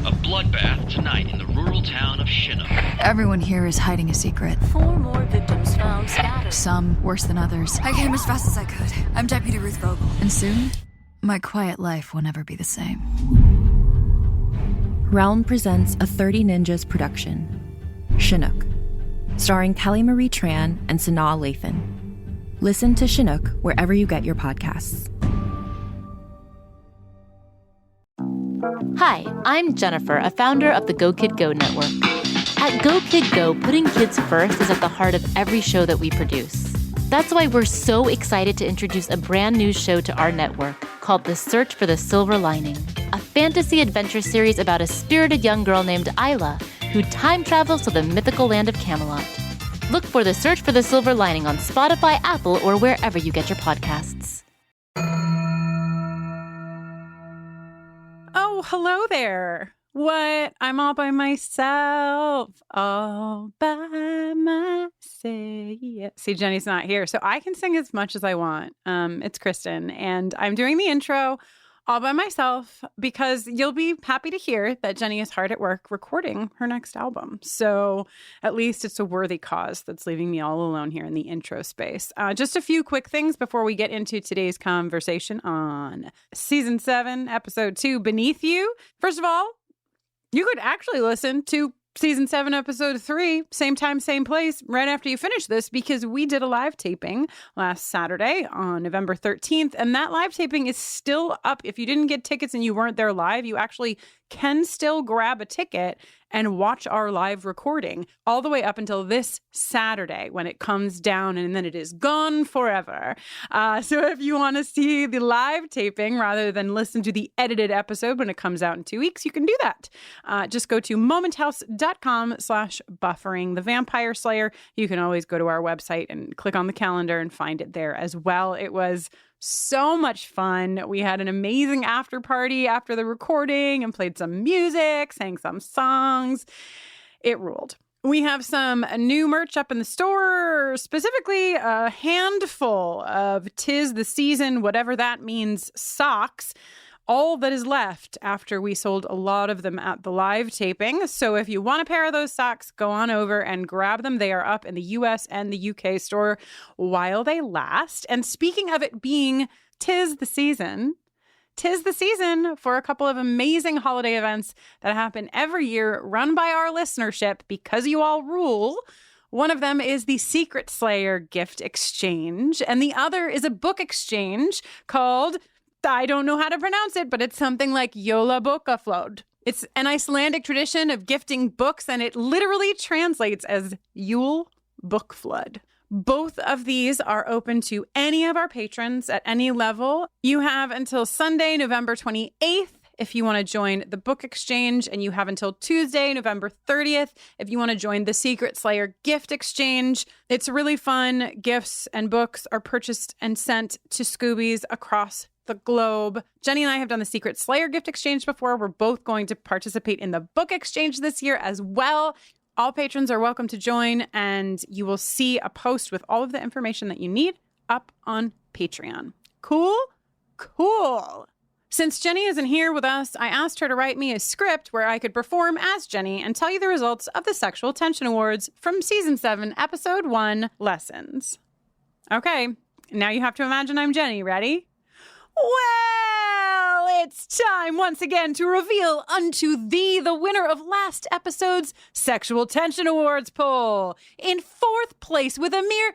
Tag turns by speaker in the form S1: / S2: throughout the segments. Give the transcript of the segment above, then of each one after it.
S1: A bloodbath tonight in the rural town of Chinook.
S2: Everyone here is hiding a secret.
S3: 4 more victims found scattered.
S2: Some worse than others. I came as fast as I could. I'm Deputy Ruth Vogel. And soon, my quiet life will never be the same.
S4: Realm presents a 30 Ninjas production, Chinook, starring Kelly Marie Tran and Sanaa Lathan. Listen to Chinook wherever you get your podcasts.
S5: Hi, I'm Jennifer, a founder of the Go Kid Go network. At Go Kid Go, putting kids first is at the heart of every show that we produce. That's why we're so excited to introduce a brand new show to our network called The Search for the Silver Lining, a fantasy adventure series about a spirited young girl named Isla who time travels to the mythical land of Camelot. Look for The Search for the Silver Lining on Spotify, Apple, or wherever you get your podcasts.
S6: Oh, hello there. What? I'm all by myself. All by myself. See, Jenny's not here, so I can sing as much as I want. It's Kristin, and I'm doing the intro all by myself because you'll be happy to hear that Jenny is hard at work recording her next album. So at least it's a worthy cause that's leaving me all alone here in the intro space. Just a few quick things before we get into today's conversation on Season 7, Episode 2, Beneath You. First of all, you could actually listen to Season 7, Episode 3, same time, same place, right after you finish this, because we did a live taping last Saturday on November 13th, and that live taping is still up. If you didn't get tickets and you weren't there live, you actually can still grab a ticket and watch our live recording all the way up until this Saturday when it comes down, and then it is gone forever. So if you want to see the live taping rather than listen to the edited episode when it comes out in 2 weeks, you can do that. Just go to momenthouse.com/buffering the Vampire Slayer. You can always go to our website and click on the calendar and find it there as well. It was so much fun. We had an amazing after party after the recording and played some music, sang some songs. It ruled. We have some new merch up in the store, specifically a handful of 'Tis the Season, whatever that means, socks. All that is left after we sold a lot of them at the live taping. So if you want a pair of those socks, go on over and grab them. They are up in the US and the UK store while they last. And speaking of it being 'tis the season for a couple of amazing holiday events that happen every year, run by our listenership because you all rule. One of them is the Secret Slayer gift exchange, and the other is a book exchange called, I don't know how to pronounce it, but it's something like Jólabókaflóð. It's an Icelandic tradition of gifting books, and it literally translates as Yule Book Flood. Both of these are open to any of our patrons at any level. You have until Sunday, November 28th, if you want to join the book exchange, and you have until Tuesday, November 30th, if you want to join the Secret Slayer gift exchange. It's really fun. Gifts and books are purchased and sent to Scoobies across the globe. Jenny and I have done the Secret Slayer gift exchange before. We're both going to participate in the book exchange this year as well. All patrons are welcome to join, and you will see a post with all of the information that you need up on Patreon. Cool? Cool. Since Jenny isn't here with us, I asked her to write me a script where I could perform as Jenny and tell you the results of the Sexual Tension Awards from Season 7, Episode 1, Lessons. Okay, now you have to imagine I'm Jenny. Ready? Well, it's time once again to reveal unto thee the winner of last episode's Sexual Tension Awards poll. In 4th place with a mere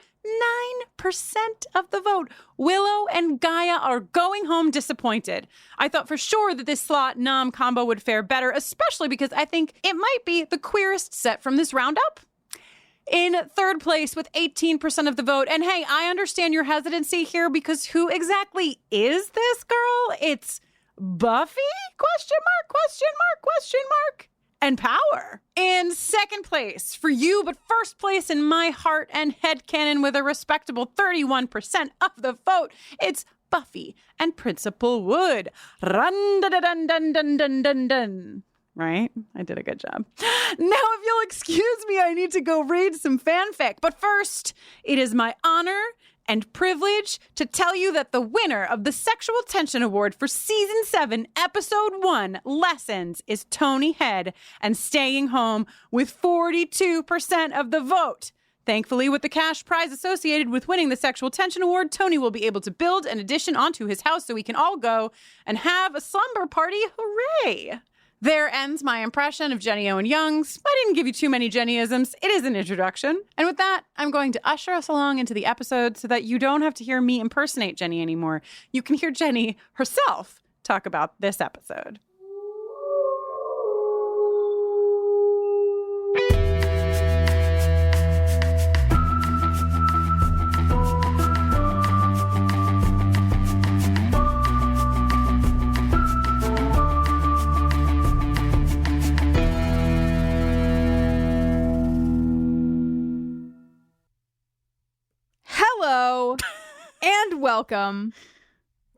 S6: 9% of the vote, Willow and Gaia are going home disappointed. I thought for sure that this slot-nom combo would fare better, especially because I think it might be the queerest set from this roundup. In 3rd place with 18% of the vote, and hey, I understand your hesitancy here because who exactly is this girl? It's Buffy? Question mark, question mark, question mark. And Power. In 2nd place for you, but 1st place in my heart and headcanon with a respectable 31% of the vote, it's Buffy and Principal Wood. Run dun dun dun dun dun dun dun. Right? I did a good job. Now, if you'll excuse me, I need to go read some fanfic. But first, it is my honor and privilege to tell you that the winner of the Sexual Tension Award for Season 7, Episode 1, Lessons, is Tony Head and staying home with 42% of the vote. Thankfully, with the cash prize associated with winning the Sexual Tension Award, Tony will be able to build an addition onto his house so we can all go and have a slumber party. Hooray! There ends my impression of Jenny Owen Youngs. I didn't give you too many Jennyisms. It is an introduction. And with that, I'm going to usher us along into the episode so that you don't have to hear me impersonate Jenny anymore. You can hear Jenny herself talk about this episode.
S7: Hello and welcome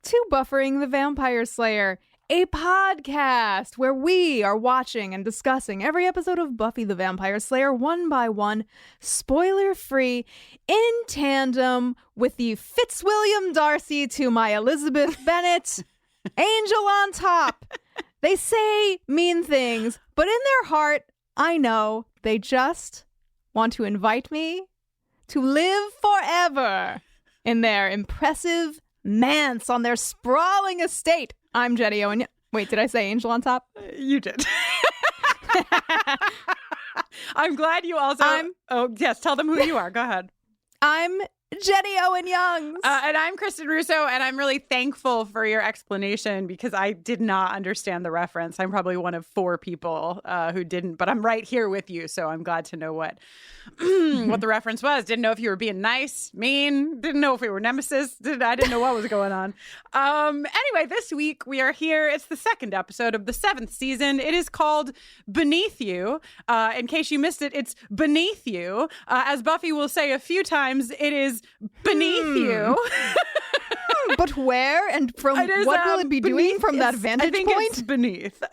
S7: to Buffering the Vampire Slayer, a podcast where we are watching and discussing every episode of Buffy the Vampire Slayer one by one, spoiler-free, in tandem with the Fitzwilliam Darcy to my Elizabeth Bennet, angel on top. They say mean things, but in their heart, I know they just want to invite me to live forever in their impressive manse on their sprawling estate. I'm Jenny Owen. Wait, did I say angel on top?
S6: You did. I'm glad you also... Oh, yes, tell them who you are. Go ahead.
S7: I'm Jenny Owen Youngs.
S6: And I'm Kristin Russo, and I'm really thankful for your explanation because I did not understand the reference. I'm probably one of 4 people who didn't, but I'm right here with you, so I'm glad to know what the reference was. Didn't know if you were being nice, mean, didn't know if we were nemesis. I didn't know what was going on. Anyway, this week we are here. It's the 2nd episode of the 7th season. It is called Beneath You. In case you missed it, it's Beneath You. As Buffy will say a few times, it is beneath you.
S7: But where and from what will it be doing from that vantage
S6: point? It's beneath.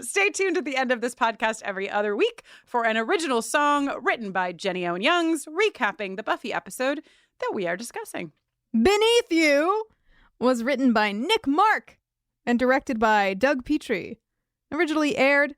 S6: Stay tuned at the end of this podcast every other week for an original song written by Jenny Owen Youngs, recapping the Buffy episode that we are discussing.
S7: Beneath You was written by Nick Mark and directed by Doug Petrie. Originally aired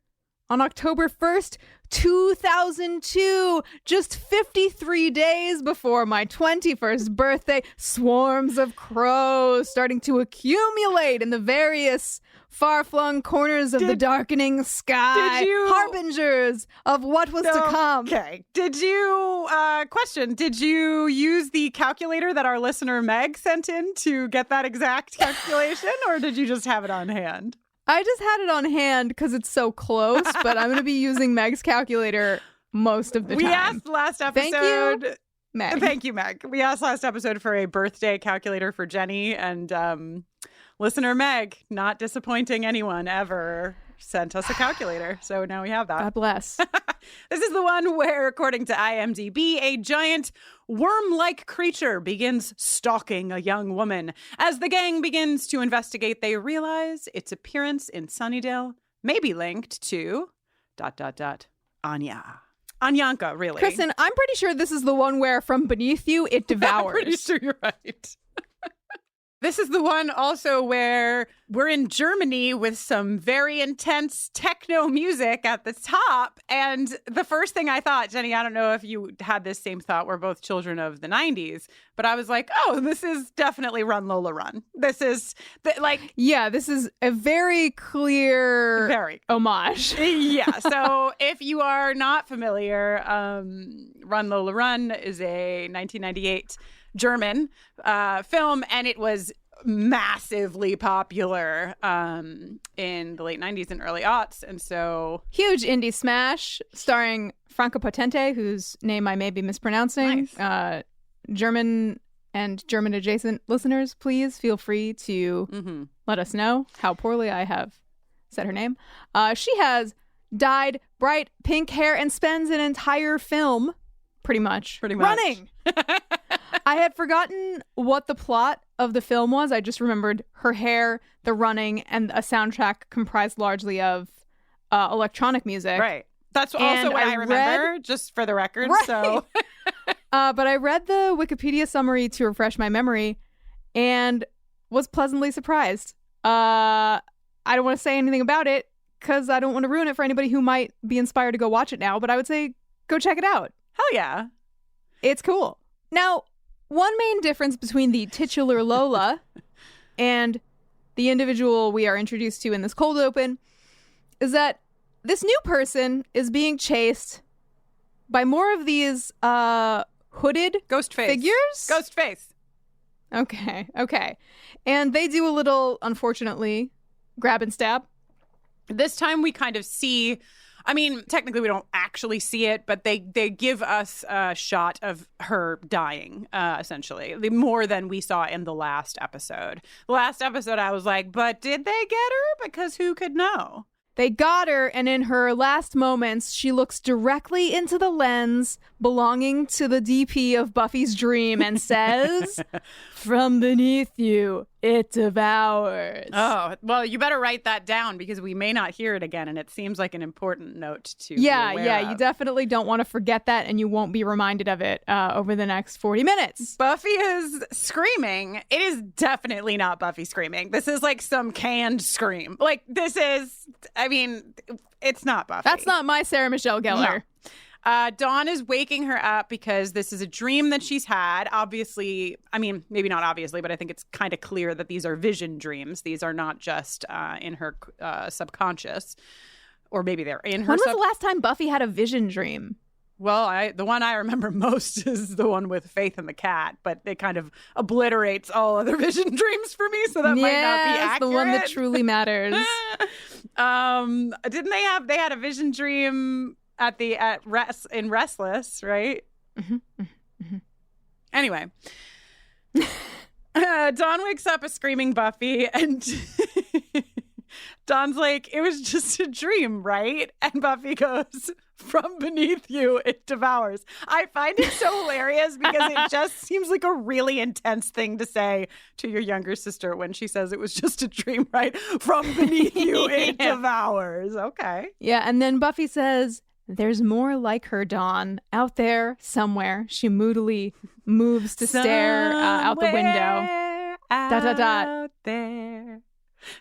S7: on October 1st, 2002, just 53 days before my 21st birthday. Swarms of crows starting to accumulate in the various far-flung corners of the darkening sky. Harbingers of what was to come.
S6: Okay. Did you use the calculator that our listener Meg sent in to get that exact calculation, or did you just have it on hand?
S7: I just had it on hand because it's so close, but I'm going to be using Meg's calculator most of the time.
S6: We asked last episode.
S7: Thank you, Meg.
S6: Thank you, Meg. We asked last episode for a birthday calculator for Jenny, and listener Meg, not disappointing anyone ever, sent us a calculator. So now we have that.
S7: God bless.
S6: This is the one where, according to IMDb, a giant worm-like creature begins stalking a young woman. As the gang begins to investigate, they realize its appearance in Sunnydale may be linked to ... Anya. Anyanka, really.
S7: Kristin, I'm pretty sure this is the one where from beneath you, it devours.
S6: I'm pretty sure you're right. This is the one also where we're in Germany with some very intense techno music at the top. And the first thing I thought, Jenny, I don't know if you had this same thought. We're both children of the 90s. But I was like, oh, this is definitely Run Lola Run. This is
S7: Yeah, this is a very clear homage.
S6: Yeah. So if you are not familiar, Run Lola Run is a 1998 German film, and it was massively popular in the late 90s and early aughts. And so
S7: huge indie smash starring Franco Potente, whose name I may be mispronouncing.
S6: Nice.
S7: German and German adjacent listeners, please feel free to let us know how poorly I have said her name. She has dyed bright pink hair and spends an entire film pretty much running. I had forgotten what the plot of the film was. I just remembered her hair, the running, and a soundtrack comprised largely of electronic music.
S6: Right. That's also what I remember, just for the record.
S7: Right.
S6: So
S7: But I read the Wikipedia summary to refresh my memory and was pleasantly surprised. I don't want to say anything about it because I don't want to ruin it for anybody who might be inspired to go watch it now, but I would say go check it out.
S6: Hell yeah.
S7: It's cool. Now, one main difference between the titular Lola and the individual we are introduced to in this cold open is that this new person is being chased by more of these hooded
S6: Ghostface
S7: figures.
S6: Ghostface.
S7: Okay. And they do a little, unfortunately, grab and stab.
S6: This time we kind of see, I mean, technically we don't actually see it, but they give us a shot of her dying, essentially, more than we saw in the last episode. The last episode I was like, but did they get her? Because who could know?
S7: They got her, and in her last moments, she looks directly into the lens belonging to the DP of Buffy's dream and says, "From beneath you, it devours."
S6: Oh, well, you better write that down because we may not hear it again, and it seems like an important note to
S7: Yeah,
S6: be aware of.
S7: you definitely don't want to forget that, and you won't be reminded of it over the next 40 minutes.
S6: Buffy is screaming. It is definitely not Buffy screaming. This is like some canned scream. Like, this is, I mean, it's not Buffy.
S7: That's not my Sarah Michelle Gellar.
S6: No. Dawn is waking her up because this is a dream that she's had. Obviously, I mean, maybe not obviously, but I think it's kind of clear that these are vision dreams. These are not just in her subconscious, or maybe they're in her.
S7: When was the last time Buffy had a vision dream?
S6: Well, the one I remember most is the one with Faith and the cat, but it kind of obliterates all other vision dreams for me, so that might not be accurate.
S7: The one that truly matters.
S6: Didn't they had a vision dream in Restless, right?
S7: Mm-hmm.
S6: Anyway, Dawn wakes up a screaming Buffy, and Dawn's like, "It was just a dream, right?" And Buffy goes, "From beneath you, it devours." I find it so hilarious because it just seems like a really intense thing to say to your younger sister when she says it was just a dream, right? From beneath you, it devours. Okay.
S7: Yeah, and then Buffy says, "There's more like her, Dawn, out there somewhere." She moodily moves to stare out the window.
S6: Out there.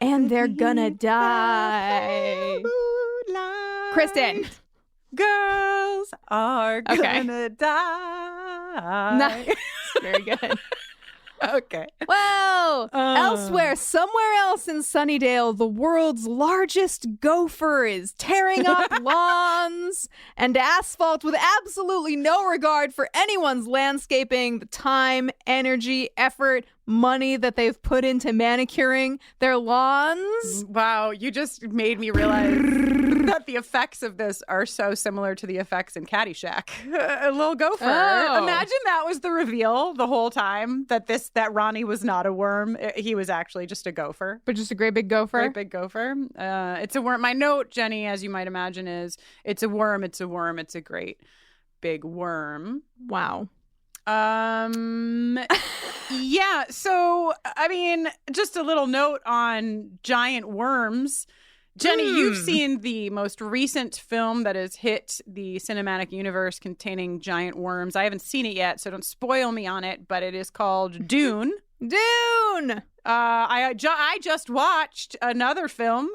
S7: And they're gonna die. Kristin.
S6: Girls are gonna die.
S7: Nice. Very good.
S6: Okay.
S7: Well, elsewhere, somewhere else in Sunnydale, the world's largest gopher is tearing up lawns and asphalt with absolutely no regard for anyone's landscaping, the time, energy, effort, money that they've put into manicuring their lawns.
S6: Wow, you just made me realize that the effects of this are so similar to the effects in Caddyshack. A little gopher.
S7: Oh.
S6: Imagine that was the reveal the whole time, that Ronnie was not a worm. He was actually just a gopher.
S7: But just a great big gopher.
S6: Great big gopher. It's a worm. My note, Jenny, as you might imagine, is it's a worm. It's a worm. It's a great big worm.
S7: Wow.
S6: Yeah, so I mean, just a little note on giant worms. Jenny, you've seen the most recent film that has hit the cinematic universe containing giant worms. I haven't seen it yet, so don't spoil me on it, but it is called Dune.
S7: Dune!
S6: I just watched another film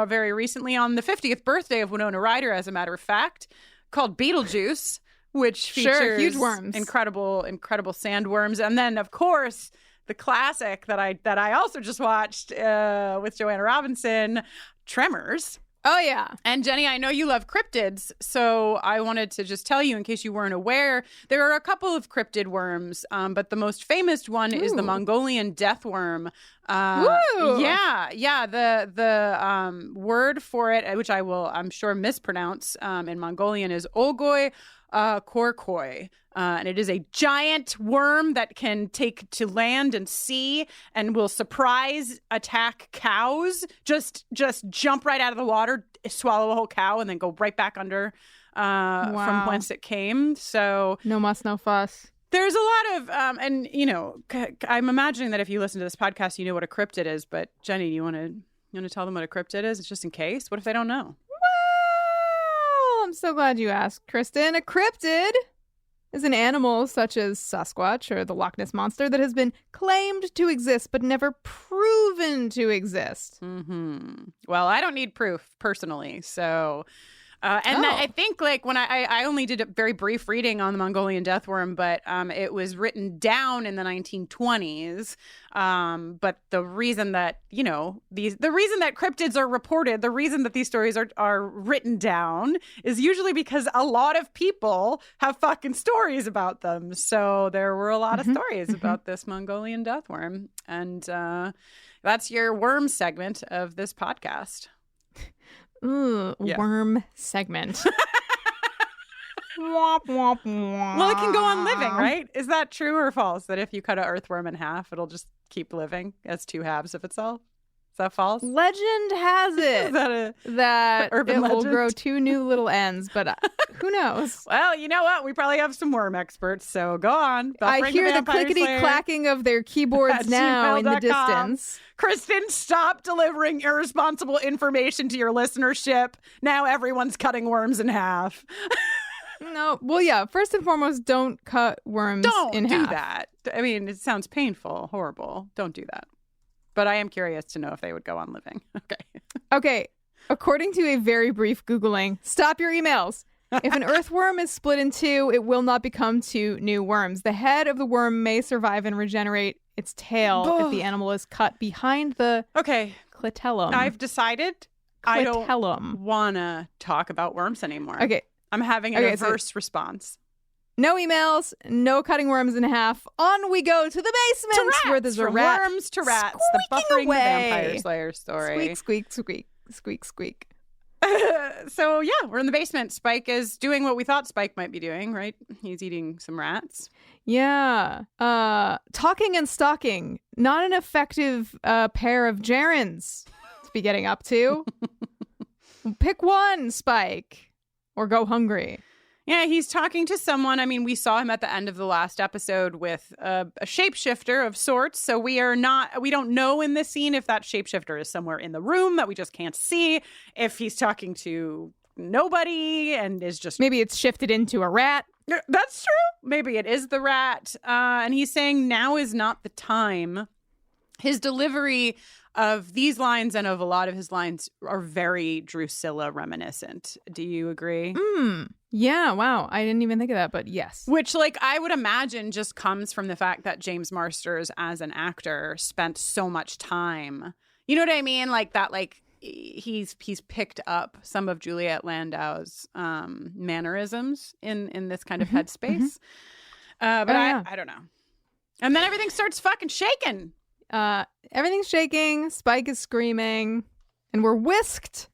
S6: very recently on the 50th birthday of Winona Ryder, as a matter of fact, called Beetlejuice, which features
S7: huge worms,
S6: incredible sandworms, and then of course the classic that I also just watched with Joanna Robinson, Tremors.
S7: Oh yeah.
S6: And Jenny, I know you love cryptids, so I wanted to just tell you, in case you weren't aware, there are a couple of cryptid worms, but the most famous one is the Mongolian death worm. Yeah. The word for it, which I'm sure mispronounce in Mongolian, is Olgoi Korkoi. And it is a giant worm that can take to land and sea and will surprise attack cows. Just jump right out of the water, swallow a whole cow, and then go right back under from whence it came. So
S7: no muss, no fuss.
S6: There's a lot of, and you know, I'm imagining that if you listen to this podcast, you know what a cryptid is. But Jenny, you want to tell them what a cryptid is? It's just in case. What if they don't know?
S7: Well, I'm so glad you asked, Kristin. A cryptid is an animal such as Sasquatch or the Loch Ness Monster that has been claimed to exist but never proven to exist.
S6: Mm-hmm. Well, I don't need proof personally, so... I think like when I only did a very brief reading on the Mongolian death worm, but it was written down in the 1920s. But the reason that, the reason that cryptids are reported, the reason that these stories are written down is usually because a lot of people have fucking stories about them. So there were a lot of stories about this Mongolian death worm. And that's your worm segment of this podcast.
S7: Ooh, yeah. Worm segment.
S6: Well, it can go on living, right? Is that true or false? That if you cut an earthworm in half, it'll just keep living as two halves of itself? Is that false?
S7: Legend has it that it will grow two new little ends, but who knows?
S6: Well, you know what? We probably have some worm experts, so go on.
S7: I hear the clickety-clacking of their keyboards now in the distance.
S6: Kristin, stop delivering irresponsible information to your listenership. Now everyone's cutting worms in half.
S7: No. Well, yeah. First and foremost, don't cut worms in half.
S6: Don't do that. I mean, it sounds painful, horrible. Don't do that. But I am curious to know if they would go on living.
S7: Okay. According to a very brief Googling, stop your emails. If an earthworm is split in two, it will not become two new worms. The head of the worm may survive and regenerate its tail if the animal is cut behind the clitellum.
S6: I've decided I don't want to talk about worms anymore.
S7: Okay.
S6: I'm having a reverse response.
S7: No emails, no cutting worms in half. On we go to the basement where there's a rat.
S6: Worms to rats, the Buffering the Vampire Slayer story.
S7: Squeak, squeak, squeak, squeak, squeak.
S6: So yeah, we're in the basement. Spike is doing what we thought Spike might be doing, right? He's eating some rats.
S7: Yeah. Talking and stalking. Not an effective pair of gerunds to be getting up to. Pick one, Spike, or go hungry.
S6: Yeah, he's talking to someone. I mean, we saw him at the end of the last episode with a shapeshifter of sorts. So we don't know in this scene if that shapeshifter is somewhere in the room that we just can't see. If he's talking to nobody and is just...
S7: Maybe it's shifted into a rat.
S6: That's true. Maybe it is the rat. And he's saying now is not the time. His delivery of these lines and of a lot of his lines are very Drusilla reminiscent. Do you agree?
S7: Yeah, wow. I didn't even think of that, but yes.
S6: Which, I would imagine just comes from the fact that James Marsters, as an actor, spent so much time. You know what I mean? He's picked up some of Juliet Landau's mannerisms in this kind of headspace. But I don't know. And then everything starts fucking shaking.
S7: Everything's shaking. Spike is screaming. And we're whisked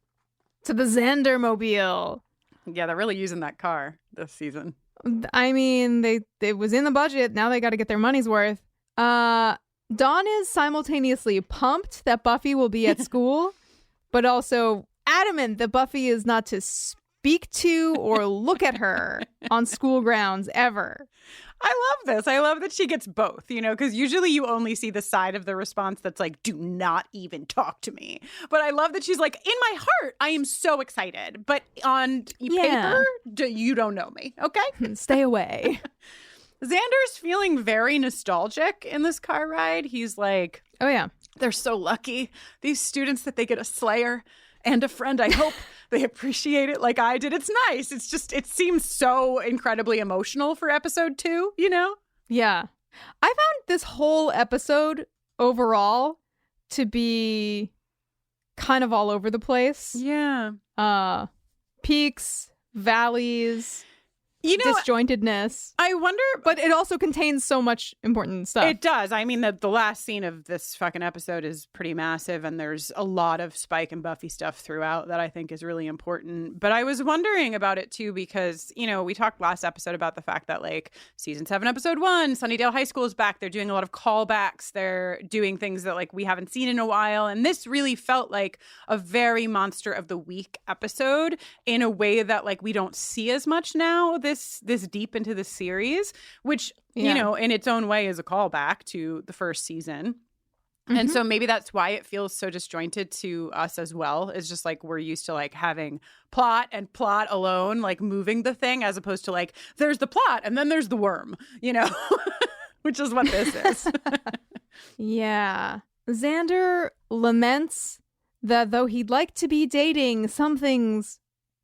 S7: to the Xandermobile.
S6: Yeah, they're really using that car this season.
S7: I mean, it was in the budget. Now they got to get their money's worth. Dawn is simultaneously pumped that Buffy will be at school, but also adamant that Buffy is not to speak to or look at her on school grounds ever.
S6: I love this. I love that she gets both, because usually you only see the side of the response that's like, do not even talk to me. But I love that she's like, in my heart, I am so excited. But on paper, you don't know me. Okay?
S7: Stay away.
S6: Xander's feeling very nostalgic in this car ride. He's like,
S7: oh, yeah.
S6: They're so lucky. These students that they get a Slayer and a friend. I hope they appreciate it like I did. It's nice. It's just, it seems so incredibly emotional for episode 2,
S7: Yeah. I found this whole episode overall to be kind of all over the place.
S6: Yeah.
S7: Peaks, valleys, disjointedness.
S6: I wonder,
S7: but it also contains so much important stuff.
S6: It does. I mean, the last scene of this fucking episode is pretty massive, and there's a lot of Spike and Buffy stuff throughout that I think is really important. But I was wondering about it too because, we talked last episode about the fact that season 7, episode 1, Sunnydale High School is back. They're doing a lot of callbacks. They're doing things that we haven't seen in a while, and this really felt like a very Monster of the Week episode in a way that we don't see as much now. This deep into the series, which in its own way is a callback to the first season. And so maybe that's why it feels so disjointed to us as well. It's just like we're used to like having plot and plot alone, like moving the thing, as opposed to like there's the plot and then there's the worm, you know, which is what this is.
S7: Yeah. Xander laments that though he'd like to be dating, something's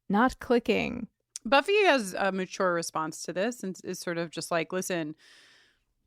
S7: not clicking.
S6: Buffy has a mature response to this and is sort of just like, listen,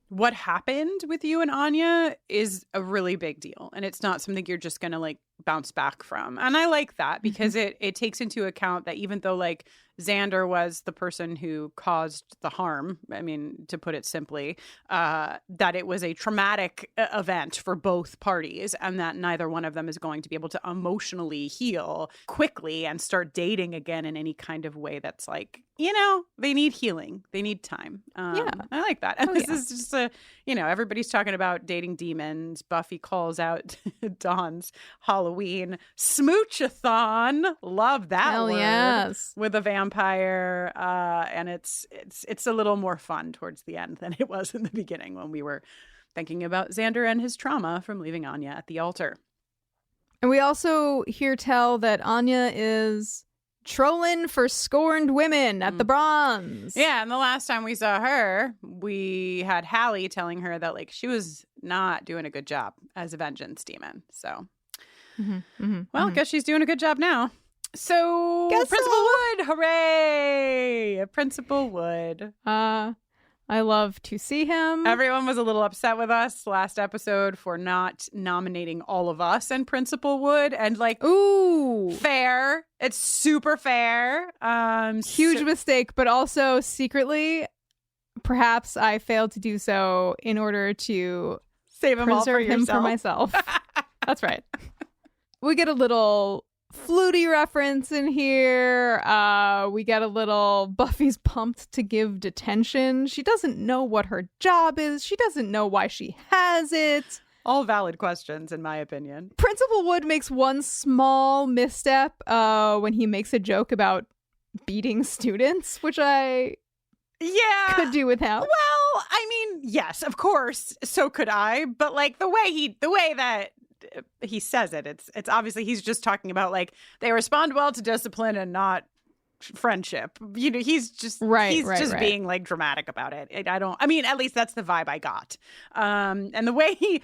S6: what happened with you and Anya is a really big deal. And it's not something you're just going to like bounce back from. And I like that because it takes into account that even though like Xander was the person who caused the harm, I mean, to put it simply, that it was a traumatic event for both parties and that neither one of them is going to be able to emotionally heal quickly and start dating again in any kind of way that's like, you know, they need healing. They need time.
S7: Yeah.
S6: I like that. And this is just a, you know, everybody's talking about dating demons. Buffy calls out Dawn's Halloween smooch-a-thon. Love that
S7: Hell
S6: word.
S7: Yes.
S6: With a vampire. And it's a little more fun towards the end than it was in the beginning when we were thinking about Xander and his trauma from leaving Anya at the altar.
S7: And we also hear tell that Anya is trolling for scorned women at the Bronze.
S6: Yeah, and the last time we saw her, we had Hallie telling her that like she was not doing a good job as a vengeance demon. So, guess she's doing a good job now. So, Principal Wood, hooray! Principal Wood.
S7: I love to see him.
S6: Everyone was a little upset with us last episode for not nominating all of us and Principal Wood. And like,
S7: ooh,
S6: fair. It's super fair.
S7: Huge mistake, but also secretly, perhaps I failed to do so in order to
S6: save him all for
S7: preserve him
S6: yourself.
S7: for myself. That's right. We get a little Flutie reference in here. We get a little Buffy's pumped to give detention. She doesn't know what her job is. She doesn't know why she has it.
S6: All valid questions, in my opinion.
S7: Principal Wood makes one small misstep when he makes a joke about beating students, which I could do without.
S6: Well, I mean, yes, of course, so could I. But like the way that he says it, it's obviously he's just talking about like they respond well to discipline and not friendship. You know, he's just being like dramatic about it. I mean, at least that's the vibe I got. And the way he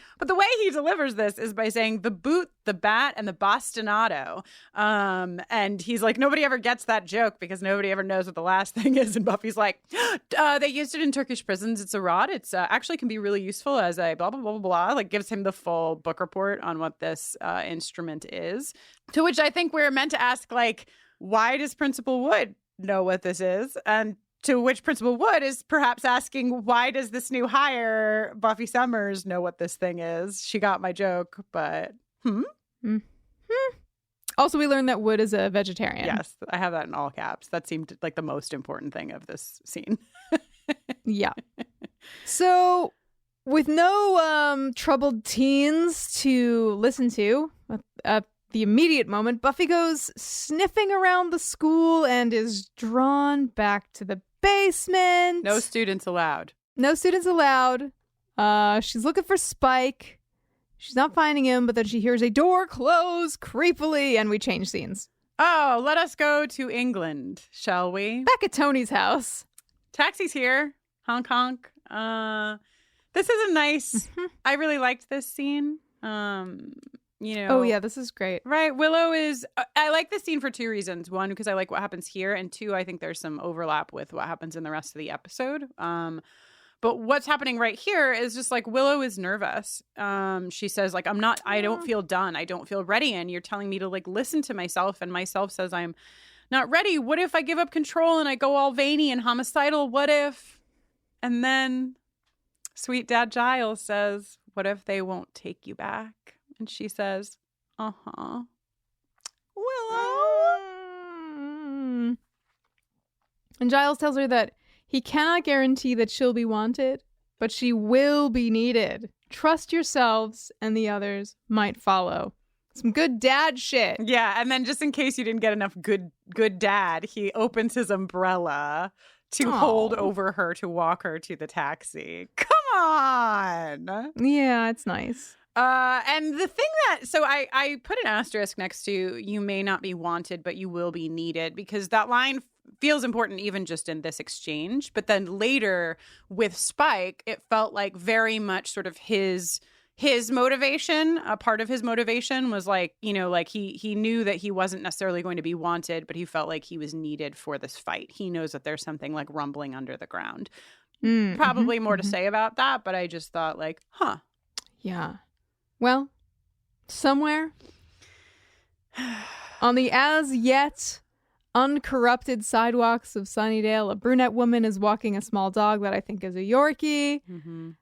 S6: delivers this is by saying the boot, the bat, and the bastonado. And he's like, nobody ever gets that joke because nobody ever knows what the last thing is. And Buffy's like, they used it in Turkish prisons. It's a rod. It's actually can be really useful as a blah, blah, blah, blah, blah. Like gives him the full book report on what this instrument is. To which I think we're meant to ask, like, why does Principal Wood know what this is? And to which Principal Wood is perhaps asking, why does this new hire, Buffy Summers, know what this thing is? She got my joke, but
S7: Also, we learned that Wood is a vegetarian.
S6: Yes, I have that in all caps. That seemed like the most important thing of this scene.
S7: Yeah. So, with no troubled teens to listen to at the immediate moment, Buffy goes sniffing around the school and is drawn back to the basement.
S6: No students allowed.
S7: No students allowed. She's looking for Spike. She's not finding him, but then she hears a door close creepily, and we change scenes.
S6: Oh, let us go to England, shall we?
S7: Back at Tony's house.
S6: Taxi's here. Honk, honk. This is a nice... I really liked this scene. You know,
S7: oh yeah, this is great.
S6: Right, Willow is. I like this scene for two reasons. One, because I like what happens here, and two, I think there's some overlap with what happens in the rest of the episode. But what's happening right here is just like Willow is nervous. She says like, I don't feel done. I don't feel ready, and you're telling me to like listen to myself, and myself says I'm not ready. What if I give up control and I go all veiny and homicidal? What if? And then sweet Dad Giles says, what if they won't take you back? And she says, Willow.
S7: And Giles tells her that he cannot guarantee that she'll be wanted, but she will be needed. Trust yourselves, and the others might follow. Some good dad shit.
S6: Yeah, and then just in case you didn't get enough good dad, he opens his umbrella to hold over her to walk her to the taxi. Come on.
S7: Yeah, it's nice.
S6: And the thing so I put an asterisk next to "you may not be wanted, but you will be needed," because that line feels important even just in this exchange. But then later with Spike, it felt like very much sort of his motivation. A part of his motivation was like, like he knew that he wasn't necessarily going to be wanted, but he felt like he was needed for this fight. He knows that there's something like rumbling under the ground. Probably more to say about that, but I just thought like,
S7: Yeah. Well, somewhere on the as yet uncorrupted sidewalks of Sunnydale, a brunette woman is walking a small dog that I think is a Yorkie.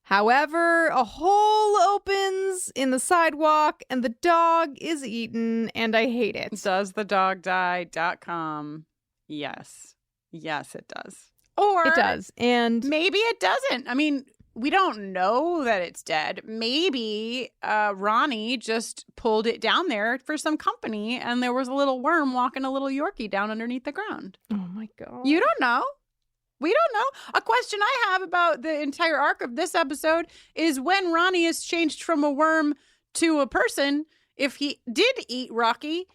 S7: However, a hole opens in the sidewalk and the dog is eaten, and I hate it.
S6: DoesTheDogDie.com. Yes. Yes, it does. Or
S7: it does. And
S6: maybe it doesn't. I mean, we don't know that it's dead. Maybe Ronnie just pulled it down there for some company, and there was a little worm walking a little Yorkie down underneath the ground.
S7: oh my God.
S6: You don't know. We don't know. A question I have about the entire arc of this episode is when Ronnie is changed from a worm to a person, if he did eat Rocky,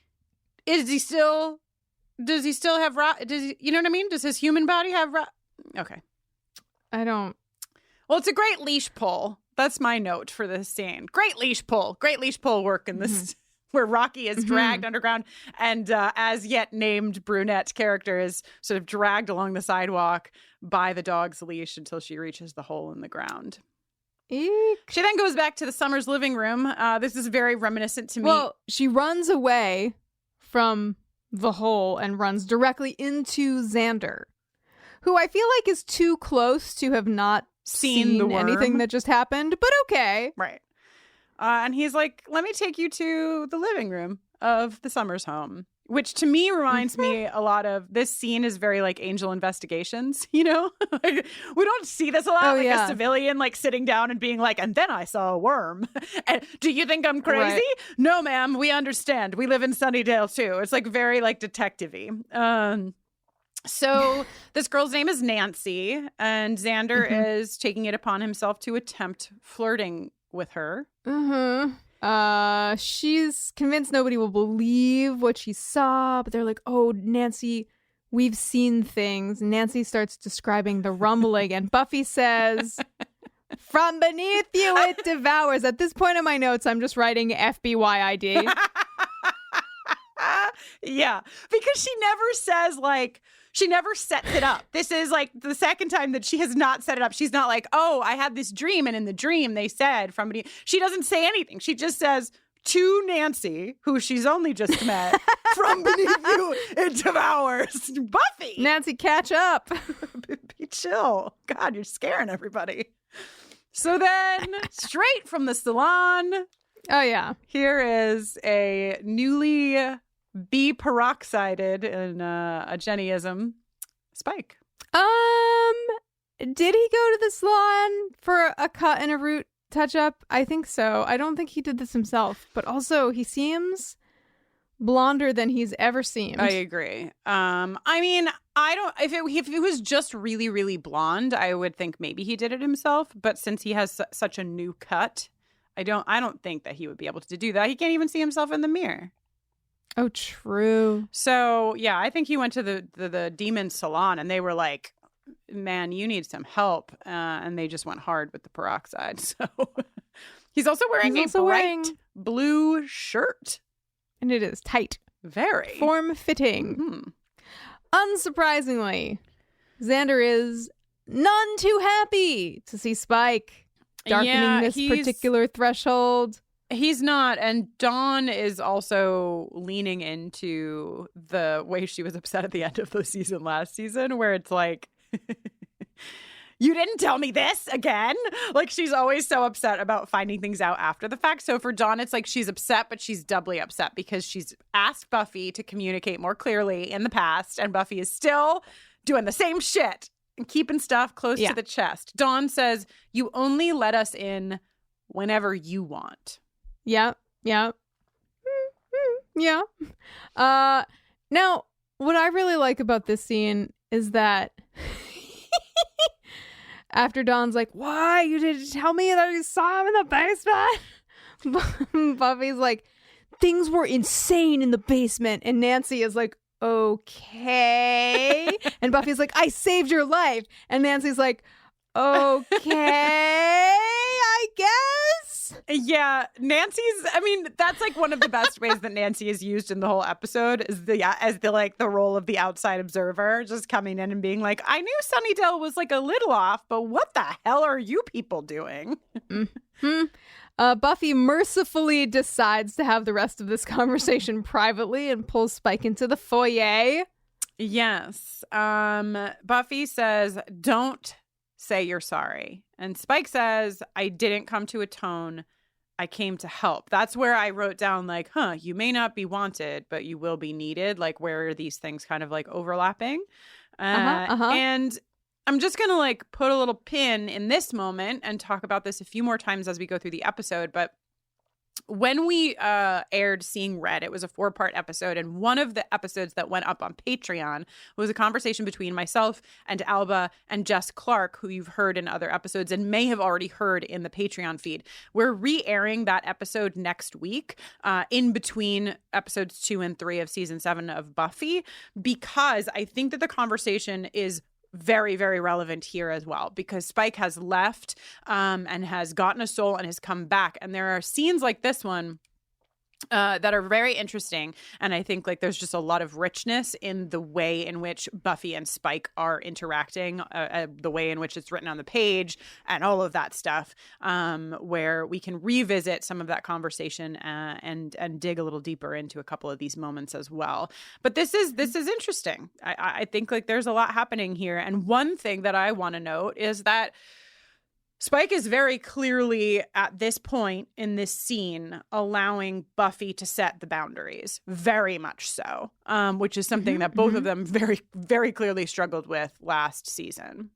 S6: does he still have you know what I mean? Does his human body have Okay.
S7: I don't.
S6: Well, it's a great leash pull. That's my note for this scene. Great leash pull. Great leash pull work in this, where Rocky is dragged underground and as yet named brunette character is sort of dragged along the sidewalk by the dog's leash until she reaches the hole in the ground.
S7: Eek.
S6: She then goes back to the Summers living room. This is very reminiscent to me.
S7: Well, she runs away from the hole and runs directly into Xander, who I feel like is too close to have not seen
S6: the worm.
S7: anything that just happened, but okay.
S6: Right. And he's like, let me take you to the living room of the Summers home, which to me reminds me a lot of, this scene is very like Angel Investigations, Like, we don't see this a lot, a civilian like sitting down and being like, and then I saw a worm. And do you think I'm crazy?
S7: Right.
S6: No, ma'am, we understand. We live in Sunnydale too. It's like very like detective-y. So this girl's name is Nancy, and Xander is taking it upon himself to attempt flirting with her.
S7: She's convinced nobody will believe what she saw, but they're like, oh, Nancy, we've seen things. Nancy starts describing the rumbling, and Buffy says, from beneath you it devours. At this point in my notes, I'm just writing FBYID.
S6: Yeah, because she never says like, she never sets it up. This is like the second time that she has not set it up. She's not like, oh, I had this dream, and in the dream they said from beneath. She doesn't say anything. She just says to Nancy, who she's only just met, from beneath you it devours. Buffy!
S7: Nancy, catch up.
S6: Be chill. God, you're scaring everybody. So then, straight from the salon.
S7: Oh, yeah. Here
S6: is a newly peroxided in a Jennyism Spike.
S7: Did he go to the salon for a cut and a root touch-up? I think so. I don't think he did this himself, but also he seems blonder than he's ever seemed.
S6: I agree. I mean, I don't. If it was just really, really blonde, I would think maybe he did it himself. But since he has such a new cut, I don't think that he would be able to do that. He can't even see himself in the mirror.
S7: Oh, true.
S6: So yeah, I think he went to the demon salon, and they were like, "Man, you need some help," and they just went hard with the peroxide. So he's also wearing a bright blue shirt.
S7: And it is tight.
S6: Very.
S7: Form-fitting.
S6: Mm-hmm.
S7: Unsurprisingly, Xander is none too happy to see Spike darkening this particular threshold.
S6: He's not. And Dawn is also leaning into the way she was upset at the end of the season last season, where it's like, you didn't tell me this again. Like, she's always so upset about finding things out after the fact. So for Dawn, it's like she's upset, but she's doubly upset because she's asked Buffy to communicate more clearly in the past, and Buffy is still doing the same shit and keeping stuff close to the chest. Dawn says, you only let us in whenever you want.
S7: Yeah. Now, what I really like about this scene is that after Dawn's like, why? You didn't tell me that you saw him in the basement? Buffy's like, things were insane in the basement. And Nancy is like, okay. And Buffy's like, I saved your life. And Nancy's like, okay, I guess.
S6: Yeah, that's like one of the best ways that Nancy is used in the whole episode is the role of the outside observer, just coming in and being like, I knew Sunnydale was like a little off, but what the hell are you people doing?
S7: Mm-hmm. Buffy mercifully decides to have the rest of this conversation privately and pulls Spike into the foyer.
S6: Yes. Buffy says, don't say you're sorry. And Spike says, I didn't come to atone. I came to help. That's where I wrote down like, you may not be wanted, but you will be needed. Like, where are these things kind of like overlapping? And I'm just going to like put a little pin in this moment and talk about this a few more times as we go through the episode. But when we aired Seeing Red, it was a 4-part episode. And one of the episodes that went up on Patreon was a conversation between myself and Alba and Jess Clark, who you've heard in other episodes and may have already heard in the Patreon feed. We're re-airing that episode next week in between episodes 2 and 3 of season 7 of Buffy, because I think that the conversation is very, very relevant here as well, because Spike has left and has gotten a soul and has come back. And there are scenes like this one that are very interesting. And I think like there's just a lot of richness in the way in which Buffy and Spike are interacting, the way in which it's written on the page and all of that stuff, where we can revisit some of that conversation and dig a little deeper into a couple of these moments as well. But this is interesting. I think like there's a lot happening here. And one thing that I want to note is that Spike is very clearly at this point in this scene allowing Buffy to set the boundaries, very much so, which is something that both of them very, very clearly struggled with last season.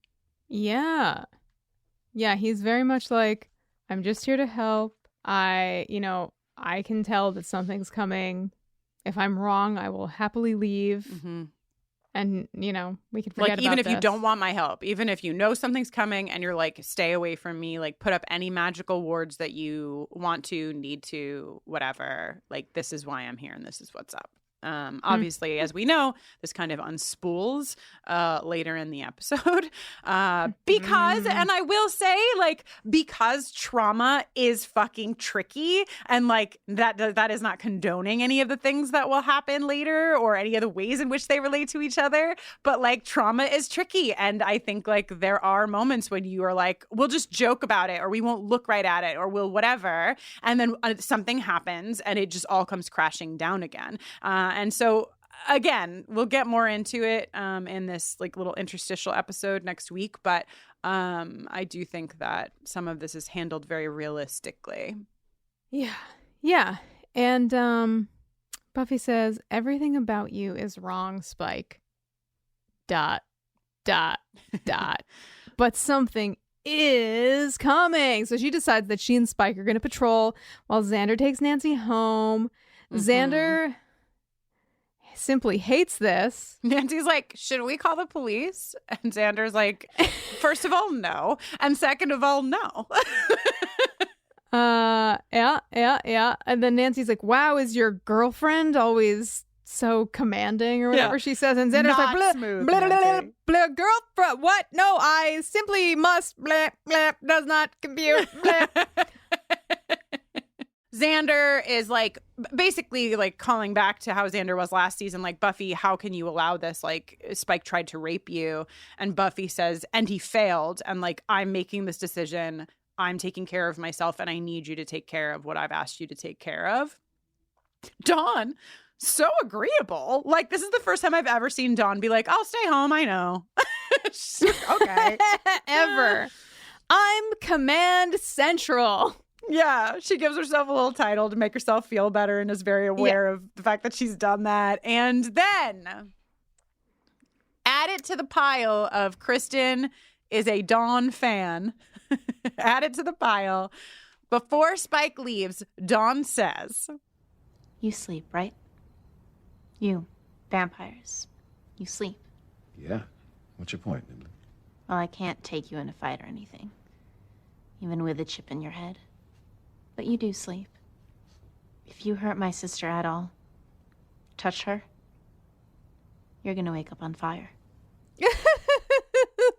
S7: Yeah. Yeah, he's very much like, I'm just here to help. I can tell that something's coming. If I'm wrong, I will happily leave. Mm-hmm. And, we can forget about
S6: even if
S7: this.
S6: you don't want my help, even if you know something's coming and you're like, stay away from me, like put up any magical wards that you want to, need to, whatever. Like, this is why I'm here and this is what's up. Obviously, as we know, this kind of unspools later in the episode because, and I will say, like, because trauma is fucking tricky, and like that is not condoning any of the things that will happen later or any of the ways in which they relate to each other, but like trauma is tricky, and I think like there are moments when you are like, we'll just joke about it, or we won't look right at it, or we'll whatever, and then something happens and it just all comes crashing down again. And so, again, we'll get more into it in this like little interstitial episode next week. But I do think that some of this is handled very realistically.
S7: Yeah. Yeah. And Buffy says, everything about you is wrong, Spike. ... But something is coming. So she decides that she and Spike are going to patrol while Xander takes Nancy home. Xander simply hates this.
S6: Nancy's like, should we call the police? And Xander's like, first of all, no. And second of all, no.
S7: Yeah. And then Nancy's like, wow, is your girlfriend always so commanding or whatever she says? And Xander's
S6: Not
S7: like,
S6: smooth,
S7: blah, girlfriend, what? No, I simply must, blah, does not compute, blah.
S6: Xander is like basically like calling back to how Xander was last season. Like, Buffy, how can you allow this? Like, Spike tried to rape you. And Buffy says, and he failed. And like, I'm making this decision. I'm taking care of myself. And I need you to take care of what I've asked you to take care of. Dawn, so agreeable. Like, this is the first time I've ever seen Dawn be like, I'll stay home. I know. Okay.
S7: Ever. I'm Command Central.
S6: Yeah, she gives herself a little title to make herself feel better and is very aware of the fact that she's done that. And then add it to the pile of Kristin is a Dawn fan. Add it to the pile. Before Spike leaves, Dawn says,
S5: You sleep, right? You, vampires. You sleep.
S8: Yeah. What's your point, Nimbly?
S5: Well, I can't take you in a fight or anything, even with a chip in your head. But you do sleep. If you hurt my sister at all, touch her, you're gonna wake up on fire.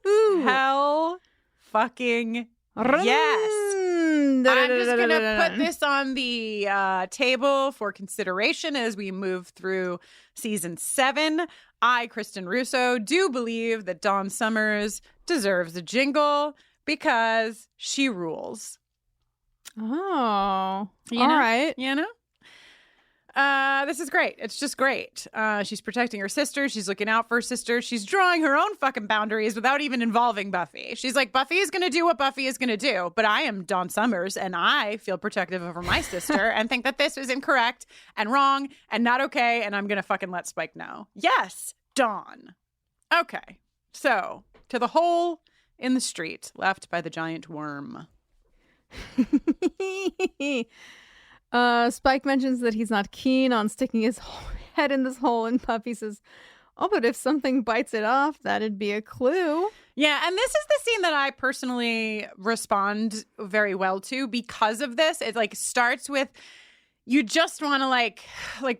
S6: Hell fucking yes. I'm just going to put this on the table for consideration as we move through season 7. I, Kristin Russo, do believe that Dawn Summers deserves a jingle because she rules.
S7: Oh,
S6: You
S7: all
S6: know?
S7: right.
S6: You know? This is great. It's just great. She's protecting her sister. She's looking out for her sister. She's drawing her own fucking boundaries without even involving Buffy. She's like, Buffy is going to do what Buffy is going to do, but I am Dawn Summers, and I feel protective over my sister and think that this is incorrect and wrong and not okay, and I'm going to fucking let Spike know. Yes, Dawn. Okay, so to the hole in the street left by the giant worm.
S7: Spike mentions that he's not keen on sticking his head in this hole, and Buffy says, oh, but if something bites it off, that'd be a clue.
S6: Yeah, and this is the scene that I personally respond very well to because of this. It like starts with you just want to like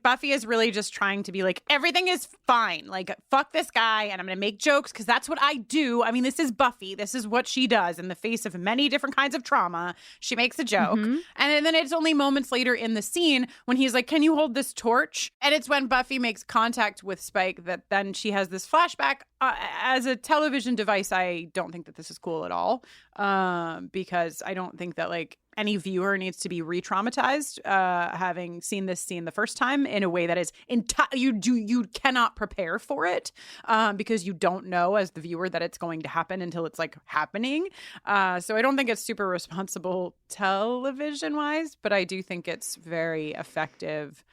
S6: Buffy is really just trying to be like, everything is fine. Like, fuck this guy and I'm going to make jokes because that's what I do. I mean, this is Buffy. This is what she does in the face of many different kinds of trauma. She makes a joke. Mm-hmm. And then it's only moments later in the scene when he's like, can you hold this torch? And it's when Buffy makes contact with Spike that then she has this flashback. As a television device, I don't think that this is cool at all because I don't think that like any viewer needs to be re-traumatized having seen this scene the first time in a way that is you cannot prepare for it because you don't know as the viewer that it's going to happen until it's like happening. So I don't think it's super responsible television wise, but I do think it's very effective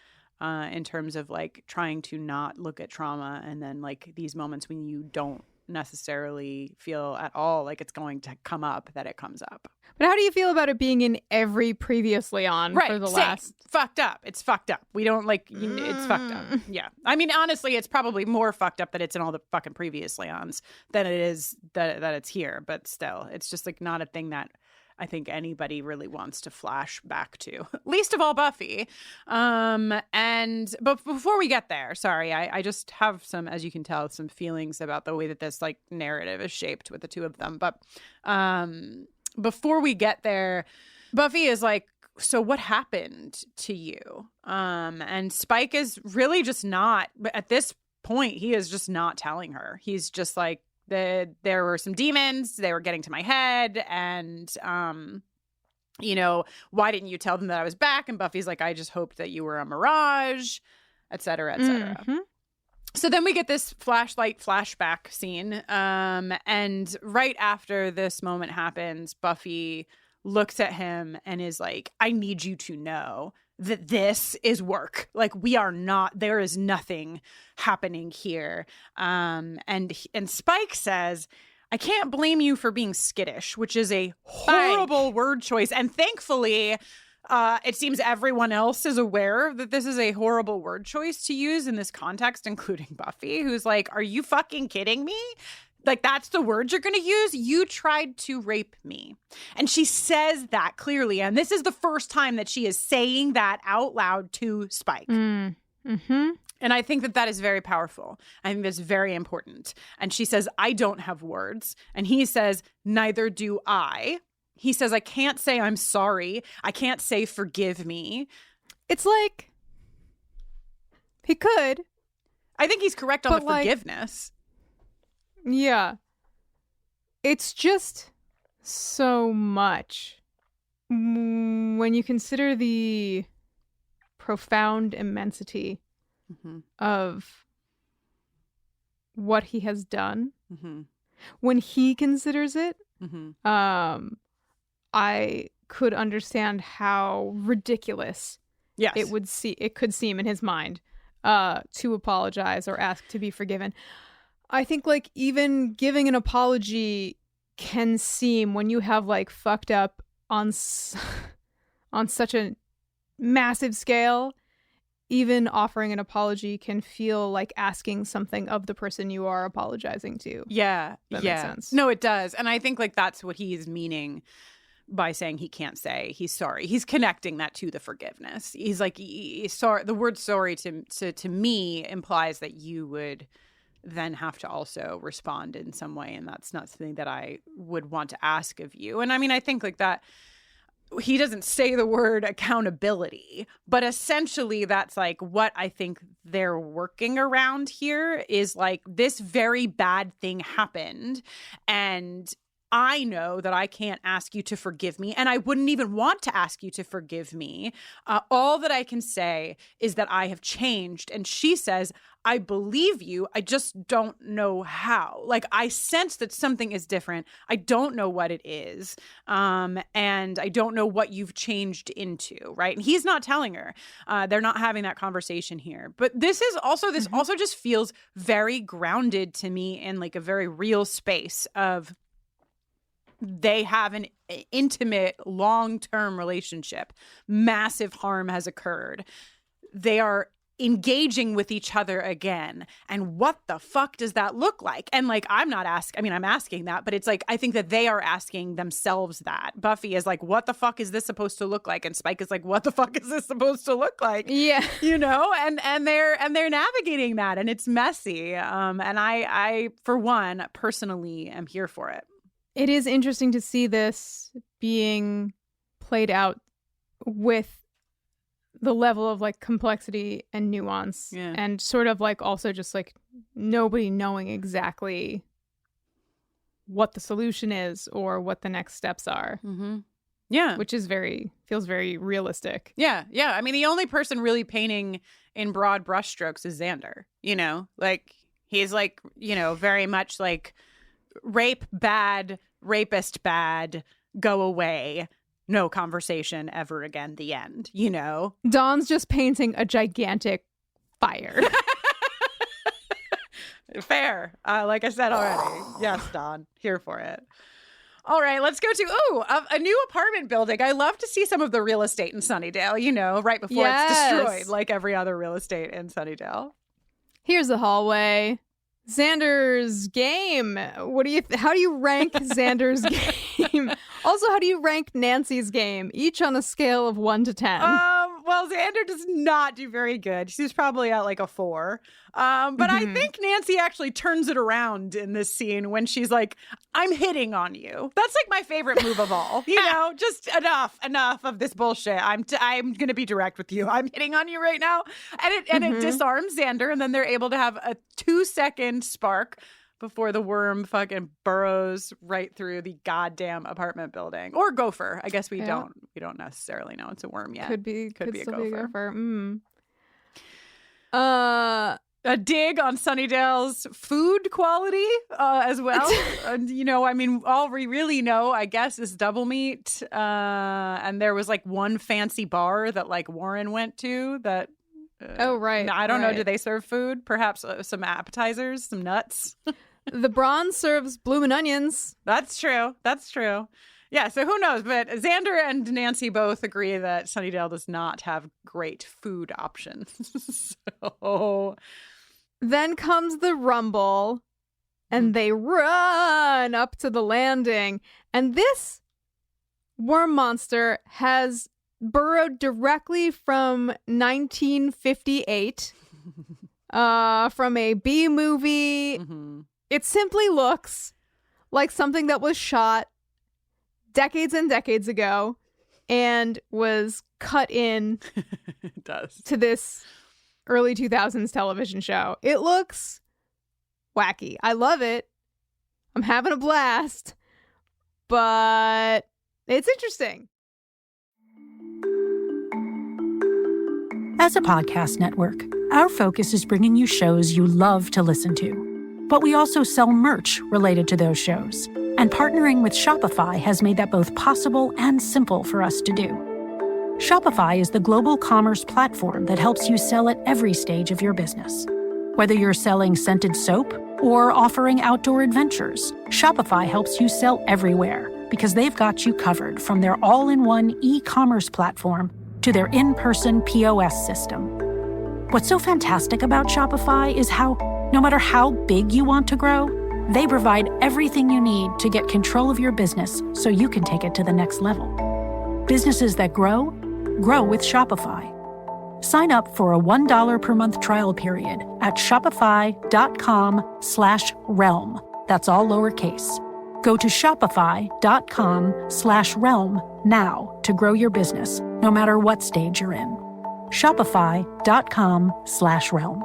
S6: in terms of like trying to not look at trauma and then like these moments when you don't necessarily feel at all like it's going to come up, that it comes up.
S7: But how do you feel about it being in every previously on for the last?
S6: Fucked up. It's fucked up. We don't like, it's fucked up. Yeah. I mean, honestly, it's probably more fucked up that it's in all the fucking previously ons than it is that it's here. But still, it's just like not a thing that I think anybody really wants to flash back to, least of all Buffy. But before we get there, sorry, I just have some, as you can tell, some feelings about the way that this like narrative is shaped with the two of them. But before we get there, Buffy is like, so what happened to you? And Spike is really just not, at this point, he is just not telling her. He's just like, there were some demons, they were getting to my head, and why didn't you tell them that I was back? And Buffy's like, I just hoped that you were a mirage, et cetera, et cetera. Mm-hmm. So then we get this flashback scene, and right after this moment happens, Buffy looks at him and is like, I need you to know that this is work. Like, we are not, there is nothing happening here. And Spike says, I can't blame you for being skittish, which is a horrible word choice. And thankfully, it seems everyone else is aware that this is a horrible word choice to use in this context, including Buffy, who's like, are you fucking kidding me? Like, that's the word you're going to use? You tried to rape me. And she says that clearly. And this is the first time that she is saying that out loud to Spike. Mm-hmm. And I think that that is very powerful. I think that's very important. And she says, I don't have words. And he says, neither do I. He says, I can't say I'm sorry. I can't say forgive me.
S7: It's like, he could.
S6: I think he's correct on the forgiveness.
S7: Yeah. It's just so much. When you consider the profound immensity of what he has done, when he considers it, I could understand how ridiculous it could seem in his mind to apologize or ask to be forgiven. I think like even giving an apology can seem, when you have like fucked up on such a massive scale, even offering an apology can feel like asking something of the person you are apologizing to.
S6: Yeah.
S7: That makes sense.
S6: No, it does. And I think like that's what he's meaning by saying he can't say he's sorry. He's connecting that to the forgiveness. He's like, sorry. The word sorry to me implies that you would then have to also respond in some way. And that's not something that I would want to ask of you. And I mean, I think like that, he doesn't say the word accountability, but essentially that's like what I think they're working around here is like this very bad thing happened. And I know that I can't ask you to forgive me, and I wouldn't even want to ask you to forgive me. All that I can say is that I have changed. And she says, I believe you. I just don't know how. Like, I sense that something is different. I don't know what it is. And I don't know what you've changed into, right? And he's not telling her. They're not having that conversation here. But this also just feels very grounded to me in like a very real space of they have an intimate, long-term relationship. Massive harm has occurred. They are engaging with each other again. And what the fuck does that look like? And like, I'm asking that, but it's like, I think that they are asking themselves that. Buffy is like, what the fuck is this supposed to look like? And Spike is like, what the fuck is this supposed to look like?
S7: Yeah.
S6: You know, and they're navigating that, and it's messy. And I, for one, personally am here for it.
S7: It is interesting to see this being played out with the level of like complexity and nuance, and sort of like also just like nobody knowing exactly what the solution is or what the next steps are.
S6: Mm-hmm. Yeah.
S7: Which is feels very realistic.
S6: Yeah. Yeah. I mean, the only person really painting in broad brushstrokes is Xander, you know, like he's like, you know, very much like, rape bad, rapist bad, go away, no conversation ever again, the end, you know?
S7: Dawn's just painting a gigantic fire.
S6: Fair. Like I said already. Yes, Dawn, here for it. All right, let's go to, a new apartment building. I love to see some of the real estate in Sunnydale, you know, right before it's destroyed, like every other real estate in Sunnydale.
S7: Here's the hallway. Xander's game. How do you rank Xander's game? Also, how do you rank Nancy's game? Each on a scale of 1 to 10.
S6: Well, Xander does not do very good. She's probably at like a 4. But I think Nancy actually turns it around in this scene when she's like, I'm hitting on you. That's like my favorite move of all. You know, just enough of this bullshit. I'm going to be direct with you. I'm hitting on you right now. And it disarms Xander, and then they're able to have a 2-second spark before the worm fucking burrows right through the goddamn apartment building. Or gopher. I guess we don't necessarily know it's a worm yet.
S7: Could be a gopher.
S6: A dig on Sunnydale's food quality as well. And, you know, I mean, all we really know, I guess, is double meat. And there was like one fancy bar that like Warren went to that.
S7: Right.
S6: I don't know. Do they serve food? Perhaps some appetizers, some nuts.
S7: The bronze serves bloomin' onions.
S6: That's true. Yeah, so who knows? But Xander and Nancy both agree that Sunnydale does not have great food options. So
S7: then comes the rumble, and they run up to the landing. And this worm monster has burrowed directly from 1958, from a B movie. Mm-hmm. It simply looks like something that was shot decades and decades ago and was cut in
S6: it does.
S7: To this early 2000s television show. It looks wacky. I love it. I'm having a blast, but it's interesting.
S9: As a podcast network, our focus is bringing you shows you love to listen to. But we also sell merch related to those shows. And partnering with Shopify has made that both possible and simple for us to do. Shopify is the global commerce platform that helps you sell at every stage of your business. Whether you're selling scented soap or offering outdoor adventures, Shopify helps you sell everywhere because they've got you covered from their all-in-one e-commerce platform to their in-person POS system. What's so fantastic about Shopify is how, no matter how big you want to grow, They provide everything you need to get control of your business so you can take it to the next level. Businesses that grow with Shopify. Sign up for a $1 per month trial period at shopify.com/realm. That's all lowercase. Go to shopify.com/realm now to grow your business, no matter what stage you're in. Shopify.com/realm.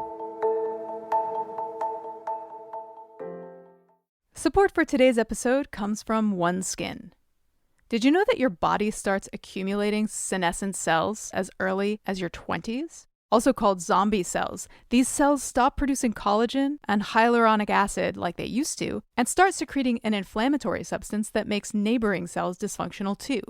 S7: Support for today's episode comes from OneSkin. Did you know that your body starts accumulating senescent cells as early as your 20s? Also called zombie cells. These cells stop producing collagen and hyaluronic acid like they used to, and start secreting an inflammatory substance that makes neighboring cells dysfunctional too.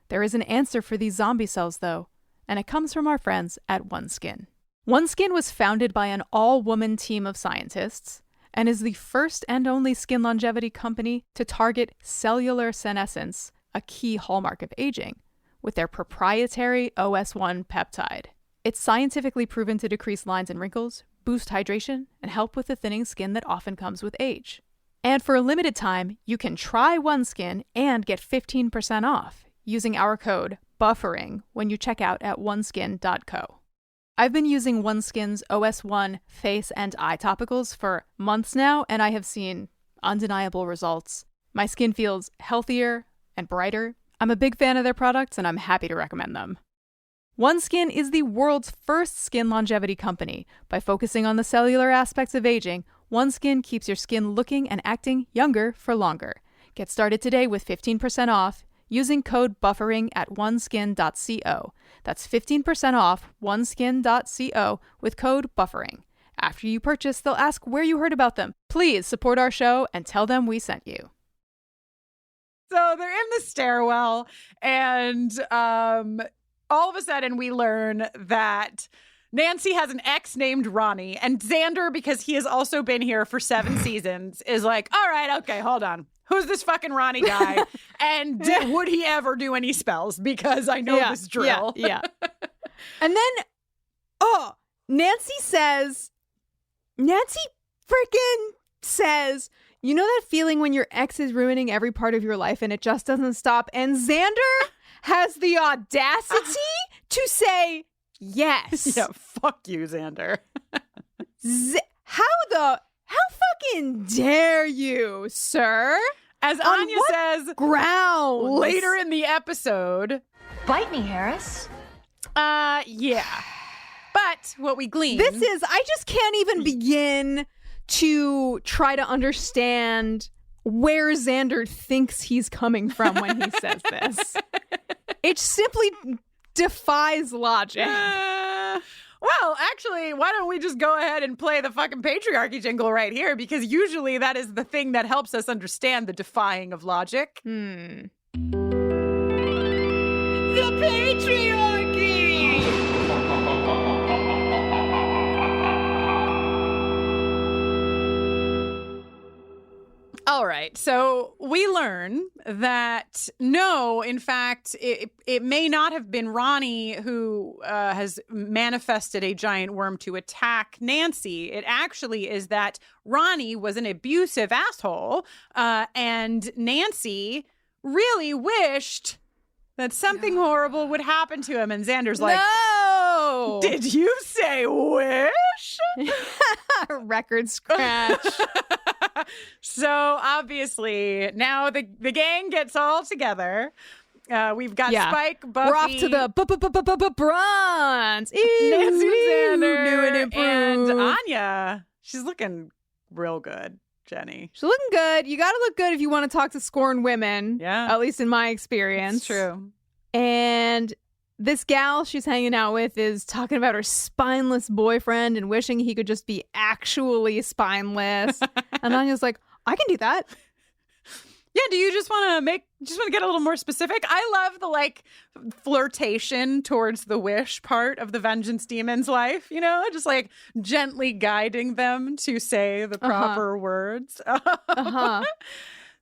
S7: There is an answer for these zombie cells though, and it comes from our friends at OneSkin. OneSkin was founded by an all-woman team of scientists, and is the first and only skin longevity company to target cellular senescence, a key hallmark of aging, with their proprietary OS1 peptide. It's scientifically proven to decrease lines and wrinkles, boost hydration, and help with the thinning skin that often comes with age. And for a limited time, you can try OneSkin and get 15% off using our code BUFFERING when you check out at oneskin.co. I've been using OneSkin's OS1 face and eye topicals for months now, and I have seen undeniable results. My skin feels healthier and brighter. I'm a big fan of their products, and I'm happy to recommend them. OneSkin is the world's first skin longevity company. By focusing on the cellular aspects of aging, OneSkin keeps your skin looking and acting younger for longer. Get started today with 15% off using code BUFFERING at oneskin.co. That's 15% off oneskin.co with code BUFFERING. After you purchase, they'll ask where you heard about them. Please support our show and tell them we sent you.
S6: So they're in the stairwell, and all of a sudden we learn that Nancy has an ex named Ronnie, and Xander, because he has also been here for 7 seasons, is like, all right, okay, hold on. Who's this fucking Ronnie guy? And would he ever do any spells? Because I know this drill.
S7: Yeah. And then, Nancy freaking says, you know that feeling when your ex is ruining every part of your life and it just doesn't stop? And Xander has the audacity to say yes.
S6: Yeah, fuck you, Xander.
S7: How fucking dare you, sir?
S6: As Anya says
S7: grounds
S6: later in the episode.
S3: Bite me, Harris.
S6: Yeah. But what we glean.
S7: I just can't even begin to try to understand where Xander thinks he's coming from when he says this. It simply defies logic.
S6: Well, actually, why don't we just go ahead and play the fucking patriarchy jingle right here? Because usually that is the thing that helps us understand the defying of logic. The patriarchy! All right, so we learn that no, in fact, it may not have been Ronnie who has manifested a giant worm to attack Nancy. It actually is that Ronnie was an abusive asshole, and Nancy really wished that something horrible would happen to him. And Xander's like,
S7: no!
S6: Did you say wish?
S7: Record scratch.
S6: So obviously now the gang gets all together. We've got Spike, Buffy.
S7: We're off to the bronze.
S6: Nancy Xander and Anya. She's looking real good, Jenny.
S7: She's looking good. You got to look good if you want to talk to scorned women.
S6: Yeah.
S7: At least in my experience.
S6: It's true.
S7: And this gal she's hanging out with is talking about her spineless boyfriend and wishing he could just be actually spineless. And Anya's like, I can do that.
S6: Yeah, do you just want to get a little more specific? I love the flirtation towards the wish part of the vengeance demon's life, just gently guiding them to say the proper words.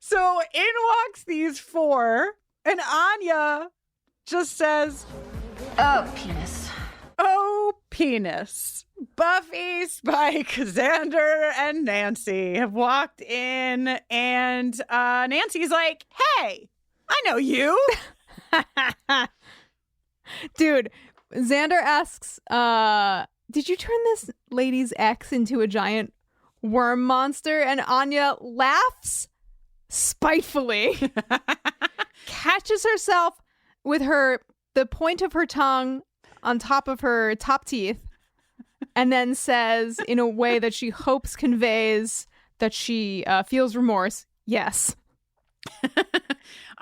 S6: So in walks these 4, and Anya just says,
S3: Oh, penis.
S6: Oh, penis. Buffy, Spike, Xander, and Nancy have walked in, and Nancy's like, hey, I know you.
S7: Dude, Xander asks, did you turn this lady's ex into a giant worm monster? And Anya laughs spitefully, catches herself with the point of her tongue on top of her top teeth, and then says, in a way that she hopes conveys that she feels remorse, yes.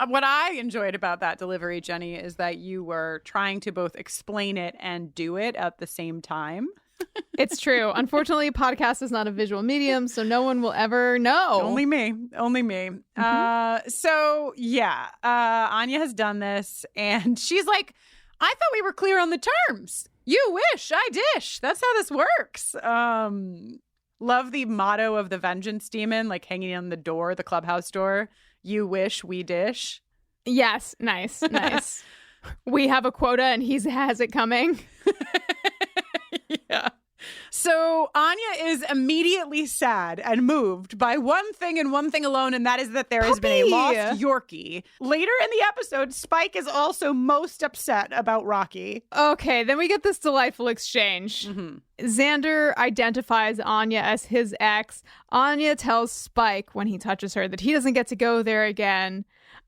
S6: What I enjoyed about that delivery, Jenny, is that you were trying to both explain it and do it at the same time.
S7: It's true. Unfortunately, podcast is not a visual medium, so no one will ever know.
S6: Only me. Mm-hmm. So, yeah, Anya has done this, and she's like, I thought we were clear on the terms. You wish, I dish. That's how this works. Love the motto of the Vengeance Demon, like hanging on the door, the clubhouse door. You wish, we dish.
S7: Yes, nice. We have a quota and he has it coming.
S6: Yeah. So Anya is immediately sad and moved by one thing and one thing alone, and that is that there has been a lost Yorkie. Later in the episode, Spike is also most upset about Rocky.
S7: Okay, then we get this delightful exchange. Mm-hmm. Xander identifies Anya as his ex. Anya tells Spike when he touches her that he doesn't get to go there again.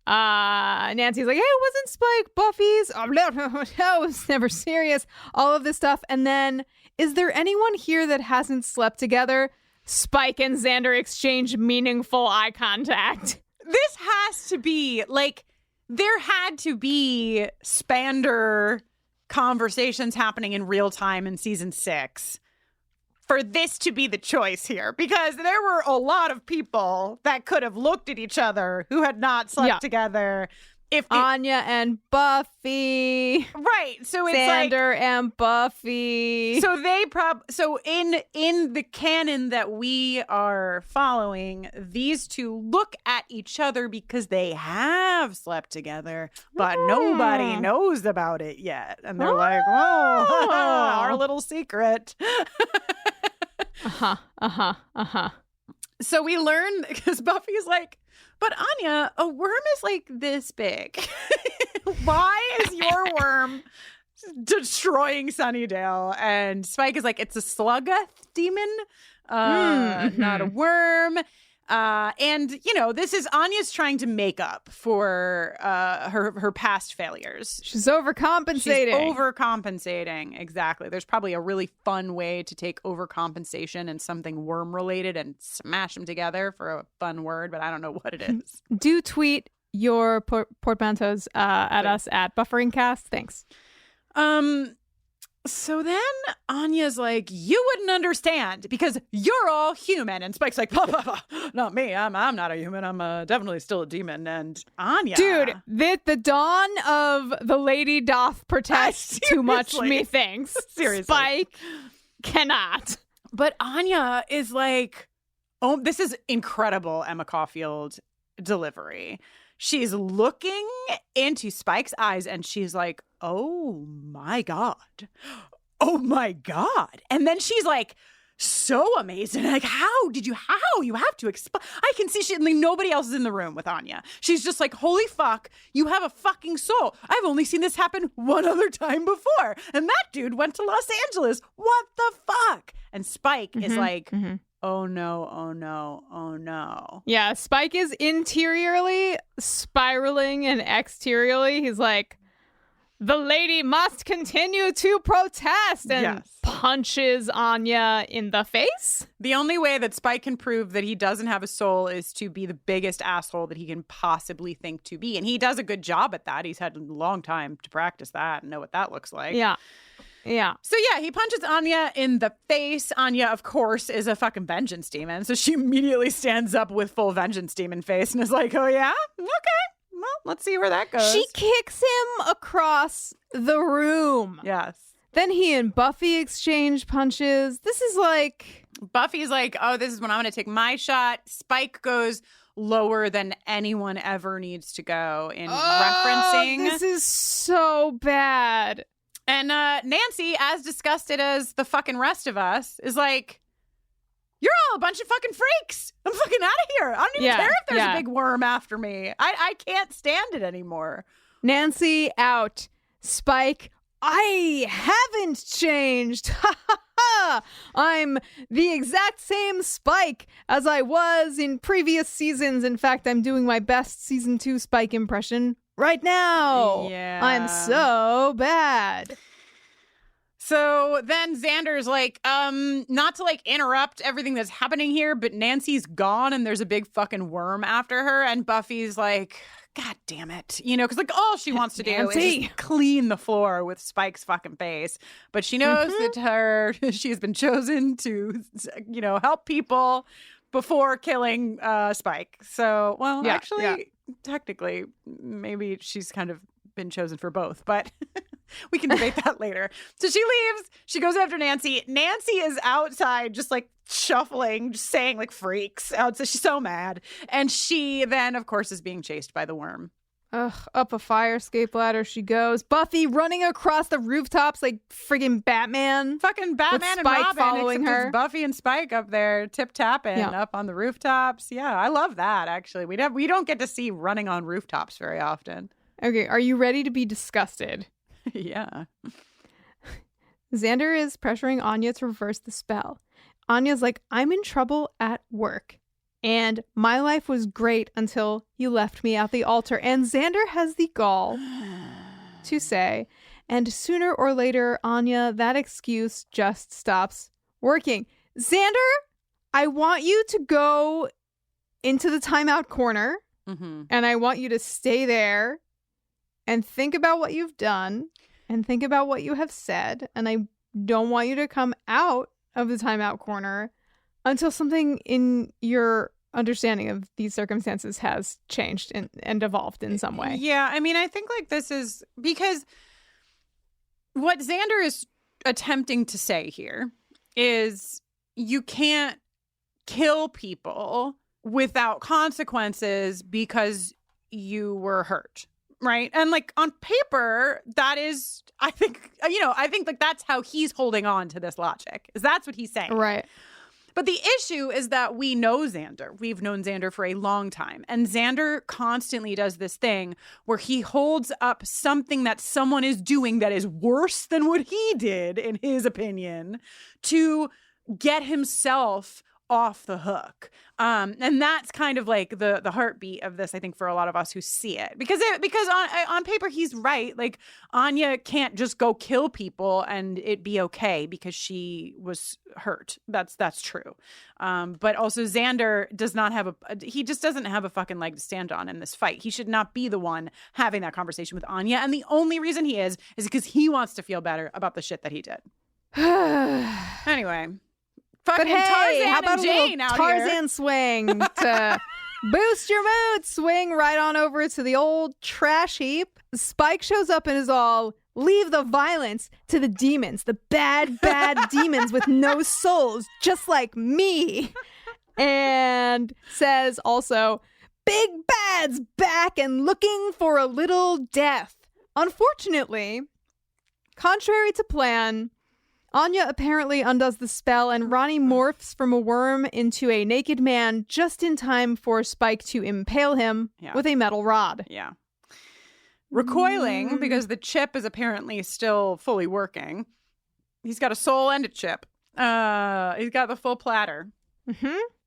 S7: Nancy's like, hey, it wasn't Spike, Buffy's. Oh, no, it was never serious. All of this stuff. And then, is there anyone here that hasn't slept together? Spike and Xander exchange meaningful eye contact.
S6: This has to be, like, there had to be Spander conversations happening in real time in season 6 for this to be the choice here, because there were a lot of people that could have looked at each other who had not slept together. If
S7: Anya and Buffy,
S6: right? So it's
S7: Xander and Buffy.
S6: So they so in the canon that we are following, these two look at each other because they have slept together, but nobody knows about it yet, and they're like, "Oh, our little secret." So we learn, because Buffy's like, but Anya, a worm is like this big. Why is your worm destroying Sunnydale? And Spike is like, it's a sluggoth demon, not a worm. And, you know, this is Anya's trying to make up for her past failures.
S7: She's overcompensating.
S6: Exactly. There's probably a really fun way to take overcompensation and something worm related and smash them together for a fun word, but I don't know what it is.
S7: Do tweet your portmanteaus at us at BufferingCast. Thanks.
S6: So then Anya's like, you wouldn't understand because you're all human. And Spike's like, not me. I'm not a human. I'm definitely still a demon. And Anya.
S7: Dude, the dawn of the lady doth protest too much, methinks.
S6: Seriously.
S7: Spike cannot.
S6: But Anya is like, oh, this is incredible Emma Caulfield delivery. She's looking into Spike's eyes and she's like, oh my God. Oh my God. And then she's like, so amazing. Like, how? You have to explain. I can see nobody else is in the room with Anya. She's just like, holy fuck, you have a fucking soul. I've only seen this happen one other time before. And that dude went to Los Angeles. What the fuck? And Spike is like, oh no, oh no, oh no.
S7: Yeah, Spike is interiorly spiraling and exteriorly. He's like, the lady must continue to protest, and punches Anya in the face.
S6: The only way that Spike can prove that he doesn't have a soul is to be the biggest asshole that he can possibly think to be. And he does a good job at that. He's had a long time to practice that and know what that looks like.
S7: Yeah.
S6: So yeah, he punches Anya in the face. Anya, of course, is a fucking vengeance demon. So she immediately stands up with full vengeance demon face and is like, oh yeah? Okay. Well, let's see where that goes.
S7: She kicks him across the room.
S6: Yes.
S7: Then he and Buffy exchange punches. This is like...
S6: Buffy's like, oh, this is when I'm going to take my shot. Spike goes lower than anyone ever needs to go in referencing.
S7: This is so bad.
S6: And Nancy, as disgusted as the fucking rest of us, is like, you're all a bunch of fucking freaks. I'm fucking out of here. I don't even care if there's a big worm after me. I can't stand it anymore.
S7: Nancy out. Spike, I haven't changed. Ha ha ha. I'm the exact same Spike as I was in previous seasons. In fact, I'm doing my best season 2 Spike impression right now.
S6: Yeah.
S7: I'm so bad.
S6: So then Xander's like, not to like interrupt everything that's happening here, but Nancy's gone and there's a big fucking worm after her. And Buffy's like, God damn it. You know, because like all she wants to do is just clean the floor with Spike's fucking face. But she knows that she's been chosen to, you know, help people before killing Spike. So, well, technically, maybe she's kind of been chosen for both, but we can debate that later. So she leaves. She goes after Nancy. Nancy is outside just like shuffling, just saying like freaks outside. She's so mad. And she then, of course, is being chased by the worm.
S7: Ugh, up a fire escape ladder she goes. Buffy running across the rooftops like friggin' Batman.
S6: Fucking Batman and
S7: Spike
S6: Robin,
S7: following
S6: except
S7: her.
S6: it's Buffy and Spike up there tip-tapping up on the rooftops. Yeah, I love that, actually. We don't get to see running on rooftops very often.
S7: Okay, are you ready to be disgusted?
S6: Yeah.
S7: Xander is pressuring Anya to reverse the spell. Anya's like, I'm in trouble at work. And my life was great until you left me at the altar. And Xander has the gall to say, and sooner or later, Anya, that excuse just stops working. Xander, I want you to go into the timeout corner. And I want you to stay there and think about what you've done and think about what you have said. And I don't want you to come out of the timeout corner until something in your understanding of these circumstances has changed and evolved in some way.
S6: Yeah, I mean, I think like this is because what Xander is attempting to say here is you can't kill people without consequences because you were hurt. Right. And like on paper, that is, I think like that's how he's holding on to this logic, is that's what he's saying.
S7: Right.
S6: But the issue is that we know Xander. We've known Xander for a long time. And Xander constantly does this thing where he holds up something that someone is doing that is worse than what he did, in his opinion, to get himself off the hook. And that's kind of like the heartbeat of this, I think, for a lot of us who see it. Because on paper, he's right. Like, Anya can't just go kill people and it be okay because she was hurt. That's true. But also Xander does not have he just doesn't have a fucking leg to stand on in this fight. He should not be the one having that conversation with Anya. And the only reason he is because he wants to feel better about the shit that he did. Anyway.
S7: But hey,
S6: Tarzan
S7: how about
S6: and Jane
S7: a
S6: out
S7: little Tarzan
S6: here?
S7: swing to boost your mood? Swing right on over to the old trash heap. Spike shows up and is all, leave the violence to the demons, the bad demons with no souls, just like me. And says also, Big Bad's back and looking for a little death. Unfortunately, contrary to plan, Anya apparently undoes the spell and Ronnie morphs from a worm into a naked man just in time for Spike to impale him with a metal rod.
S6: Yeah. Recoiling because the chip is apparently still fully working. He's got a soul and a chip. He's got the full platter.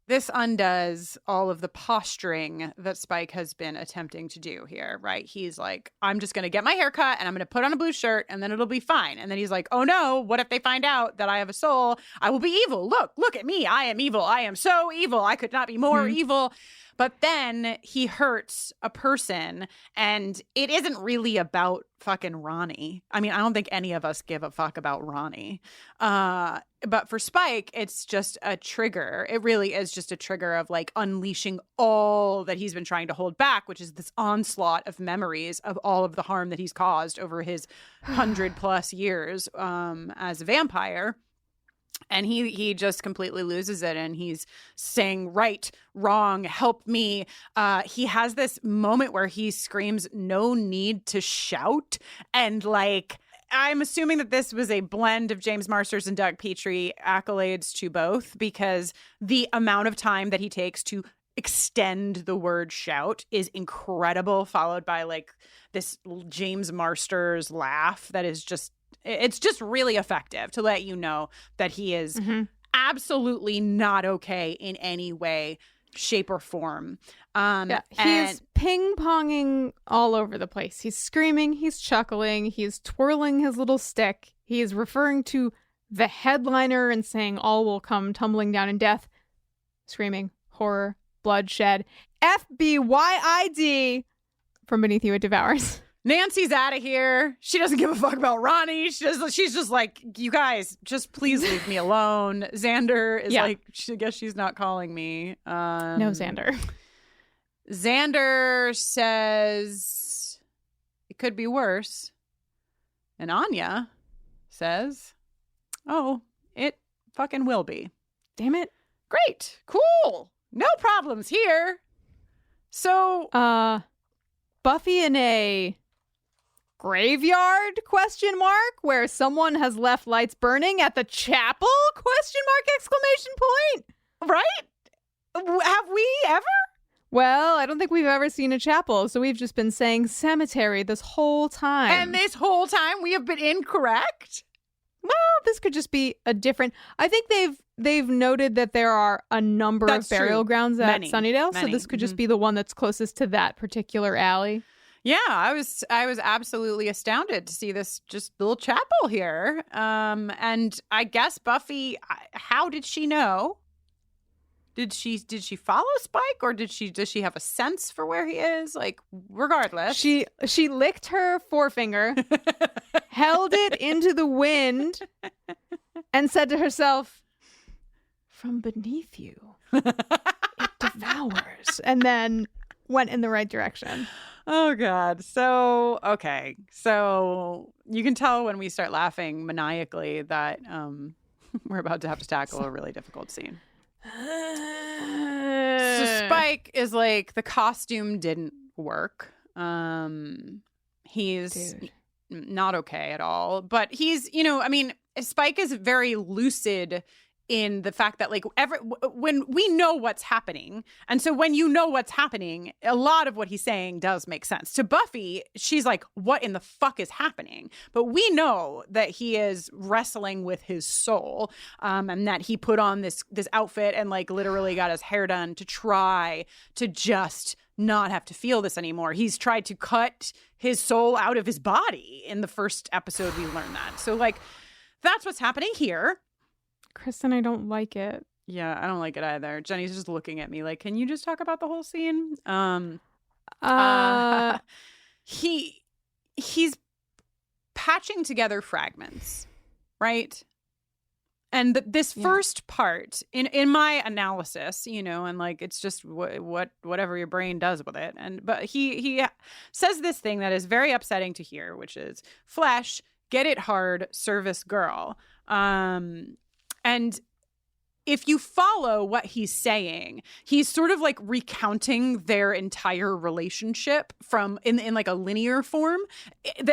S6: This undoes all of the posturing that Spike has been attempting to do here, right? He's like, I'm just going to get my hair cut and I'm going to put on a blue shirt and then it'll be fine. And then he's like, oh no, what if they find out that I have a soul? I will be evil. Look at me. I am evil. I am so evil. I could not be more evil. But then he hurts a person and it isn't really about fucking Ronnie. I mean, I don't think any of us give a fuck about Ronnie. But for Spike, it's just a trigger. It really is just a trigger of like unleashing all that he's been trying to hold back, which is this onslaught of memories of all of the harm that he's caused over his 100+ years as a vampire. And he just completely loses it. And he's saying, right, wrong, help me. He has this moment where he screams, no need to shout. And like, I'm assuming that this was a blend of James Marsters and Doug Petrie, accolades to both, because the amount of time that he takes to extend the word shout is incredible, followed by like this James Marsters laugh that is just, it's just really effective to let you know that he is absolutely not okay in any way, shape, or form.
S7: He's ping-ponging all over the place. He's screaming, he's chuckling, he's twirling his little stick. He is referring to the headliner and saying all will come tumbling down in death. Screaming, horror, bloodshed, FBYID from beneath you at Devours.
S6: Nancy's out of here. She doesn't give a fuck about Ronnie. She's just like, you guys, just please leave me alone. Xander is like, I guess she's not calling me.
S7: No, Xander.
S6: Xander says it could be worse. And Anya says, oh, it fucking will be.
S7: Damn it.
S6: Great. Cool. No problems here. So,
S7: Buffy in a graveyard ? Where someone has left lights burning at the chapel ? !
S6: Right? Have we ever?
S7: Well, I don't think we've ever seen a chapel, so we've just been saying cemetery this whole time.
S6: And this whole time we have been incorrect?
S7: Well, this could just be a different... I think they've noted that there are a number of burial grounds at Sunnydale, so this could just be the one that's closest to that particular alley.
S6: Yeah, I was absolutely astounded to see this just little chapel here. And I guess Buffy, how did she know? Did she follow Spike, or does she have a sense for where he is? Like, regardless,
S7: she licked her forefinger, held it into the wind, and said to herself, "From beneath you, it devours," and then went in the right direction.
S6: Oh God. So okay. So you can tell when we start laughing maniacally that we're about to have to tackle a really difficult scene. So Spike is like, the costume didn't work. He's not okay at all. But he's, Spike is very lucid in the fact that, like, when we know what's happening, and so when you know what's happening, a lot of what he's saying does make sense. To Buffy, she's like, what in the fuck is happening? But we know that he is wrestling with his soul, and that he put on this outfit and, like, literally got his hair done to try to just not have to feel this anymore. He's tried to cut his soul out of his body. In the first episode, we learned that. So, like, that's what's happening here.
S7: Kristen, I don't like it.
S6: Yeah, I don't like it either. Jenny's just looking at me like, can you just talk about the whole scene? He's patching together fragments, right? And this first part in my analysis, and like, it's just whatever your brain does with it. But he says this thing that is very upsetting to hear, which is flesh, get it hard, service girl. And if you follow what he's saying, he's sort of like recounting their entire relationship from in like a linear form.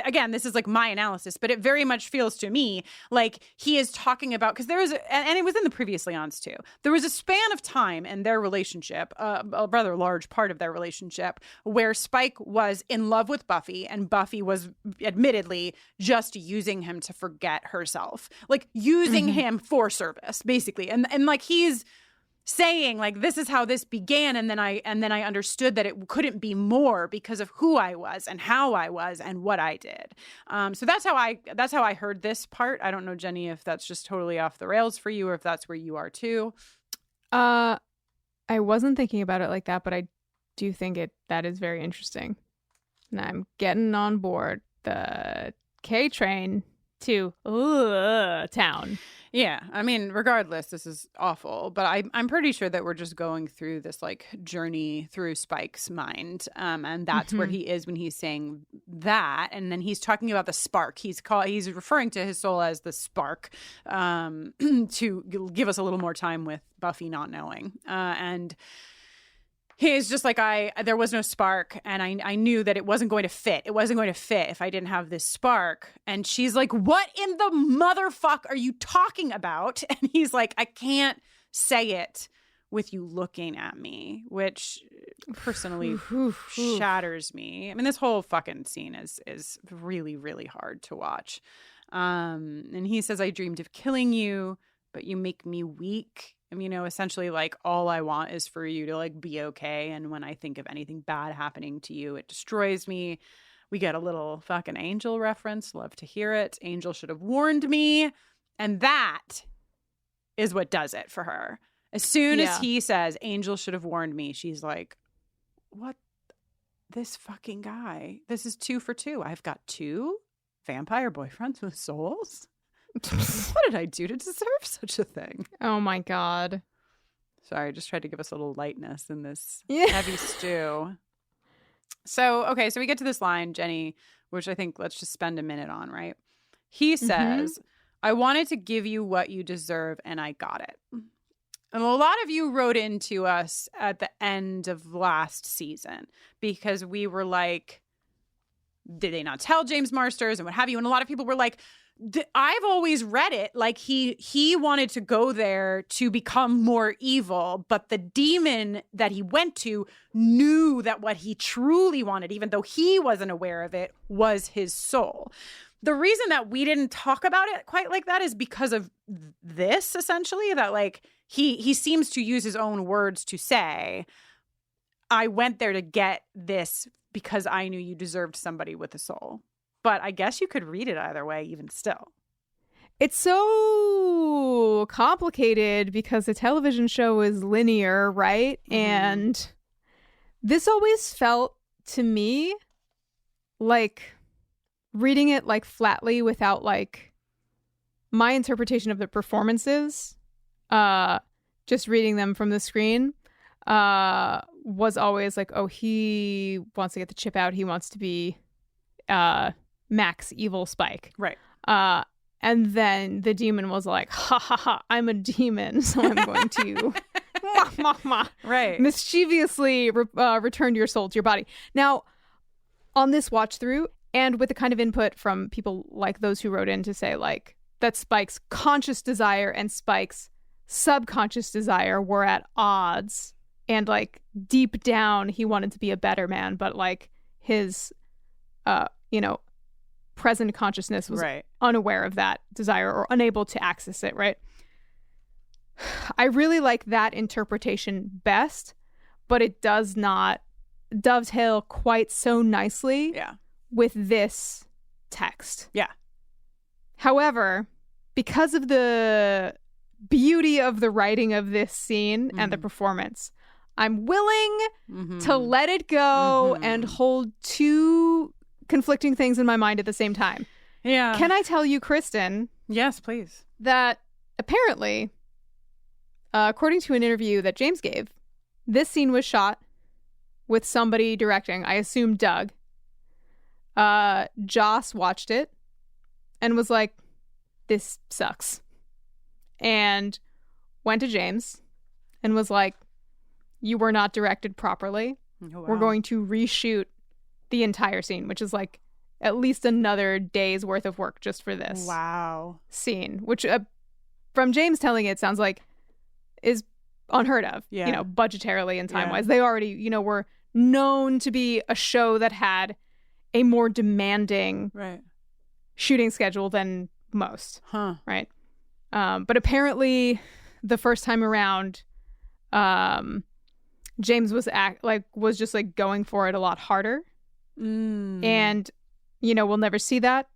S6: Again, this is like my analysis, but it very much feels to me like he is talking about, because there was, and it was in the previously ons too, there was a span of time in their relationship, a rather large part of their relationship, where Spike was in love with Buffy, and Buffy was admittedly just using him to forget herself, like using him for service, basically. And like, he's saying, like, this is how this began, and then I understood that it couldn't be more because of who I was and how I was and what I did. So that's how I heard this part. I don't know, Jenny, if that's just totally off the rails for you, or if that's where you are too.
S7: I wasn't thinking about it like that, but I do think that is very interesting. And I'm getting on board the K train to town.
S6: Yeah, I mean, regardless, this is awful, but I'm pretty sure that we're just going through this, like, journey through Spike's mind, and that's where he is when he's saying that, and then he's talking about the spark. He's referring to his soul as the spark, to give us a little more time with Buffy not knowing, and He's just like, there was no spark, and I knew that it wasn't going to fit. It wasn't going to fit if I didn't have this spark. And she's like, what in the motherfuck are you talking about? And he's like, I can't say it with you looking at me, which personally shatters me. I mean, this whole fucking scene is really, really hard to watch. And he says, I dreamed of killing you, but you make me weak. I mean, essentially, like, all I want is for you to, like, be okay. And when I think of anything bad happening to you, it destroys me. We get a little fucking Angel reference. Love to hear it. Angel should have warned me. And that is what does it for her. As soon as he says, Angel should have warned me, she's like, what? This fucking guy. This is 2 for 2. I've got 2 vampire boyfriends with souls? What did I do to deserve such a thing?
S7: Oh my God.
S6: Sorry, I just tried to give us a little lightness in this heavy stew. So, okay, so we get to this line, Jenny, which I think let's just spend a minute on, right? He says, I wanted to give you what you deserve, and I got it. And a lot of you wrote into us at the end of last season because we were like, did they not tell James Marsters and what have you? And a lot of people were like, I've always read it like he wanted to go there to become more evil, but the demon that he went to knew that what he truly wanted, even though he wasn't aware of it, was his soul. The reason that we didn't talk about it quite like that is because of this, essentially, that like he seems to use his own words to say, I went there to get this because I knew you deserved somebody with a soul. But I guess you could read it either way, even still.
S7: It's so complicated because the television show is linear, right? And this always felt to me like reading it like flatly without like my interpretation of the performances, just reading them from the screen, was always like, oh, he wants to get the chip out. He wants to be Mack's evil Spike.
S6: Right.
S7: And then the demon was like, ha ha ha, I'm a demon, so I'm going to
S6: right.
S7: mischievously return your soul to your body. Now, on this watch through, and with the kind of input from people like those who wrote in to say like that Spike's conscious desire and Spike's subconscious desire were at odds, and like deep down he wanted to be a better man, but like his present consciousness was unaware of that desire or unable to access it, right? I really like that interpretation best, but it does not dovetail quite so nicely with this text.
S6: Yeah.
S7: However, because of the beauty of the writing of this scene and the performance, I'm willing to let it go and hold 2 conflicting things in my mind at the same time.
S6: Yeah.
S7: Can I tell you, Kristin?
S6: Yes, please.
S7: That apparently, according to an interview that James gave, this scene was shot with somebody directing, I assume Doug. Joss watched it and was like, this sucks. And went to James and was like, you were not directed properly.
S6: Oh, wow.
S7: We're going to reshoot the entire scene, which is like at least another day's worth of work just for this scene, which from James telling it sounds like is unheard of, budgetarily and time-wise. They already, were known to be a show that had a more demanding shooting schedule than most. Right. But apparently the first time around, James was just like going for it a lot harder. And, we'll never see that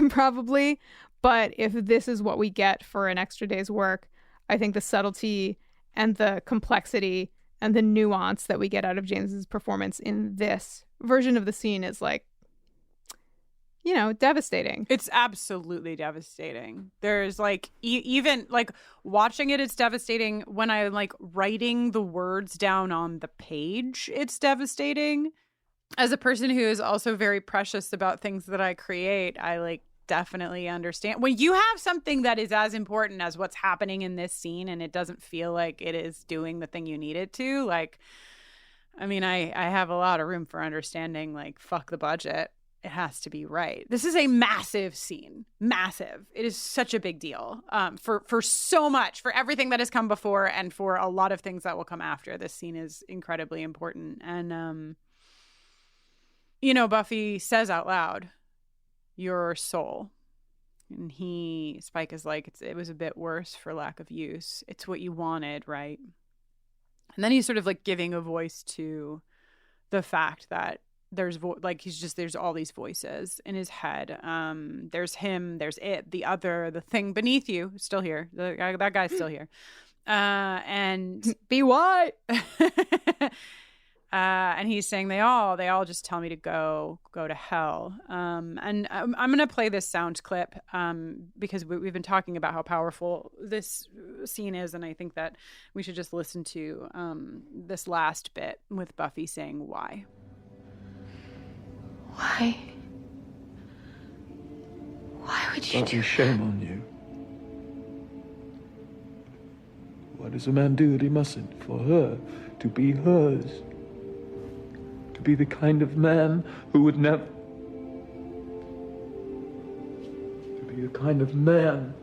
S7: probably. But if this is what we get for an extra day's work, I think the subtlety and the complexity and the nuance that we get out of James's performance in this version of the scene is like, devastating.
S6: It's absolutely devastating. There's like, even like watching it, it's devastating. When I'm like writing the words down on the page, it's devastating. As a person who is also very precious about things that I create, I like definitely understand. When you have something that is as important as what's happening in this scene and it doesn't feel like it is doing the thing you need it to, like, I mean, I have a lot of room for understanding, like, fuck the budget. It has to be right. This is a massive scene. Massive. It is such a big deal for so much, for everything that has come before and for a lot of things that will come after. This scene is incredibly important. And, Buffy says out loud, your soul. And Spike is like, it was a bit worse for lack of use. It's what you wanted, right? And then he's sort of like giving a voice to the fact that there's all these voices in his head. There's him, there's it, the other, the thing beneath you, still here. That guy's still here. And
S7: BY.
S6: And he's saying they all just tell me to go to hell. And I'm going to play this sound clip because we've been talking about how powerful this scene is, and I think that we should just listen to this last bit with Buffy saying why.
S10: Why? Why would you do that?
S11: Shame on you. Why does a man do what he mustn't? For her to be hers. To be the kind of man who would never... To be the kind of man...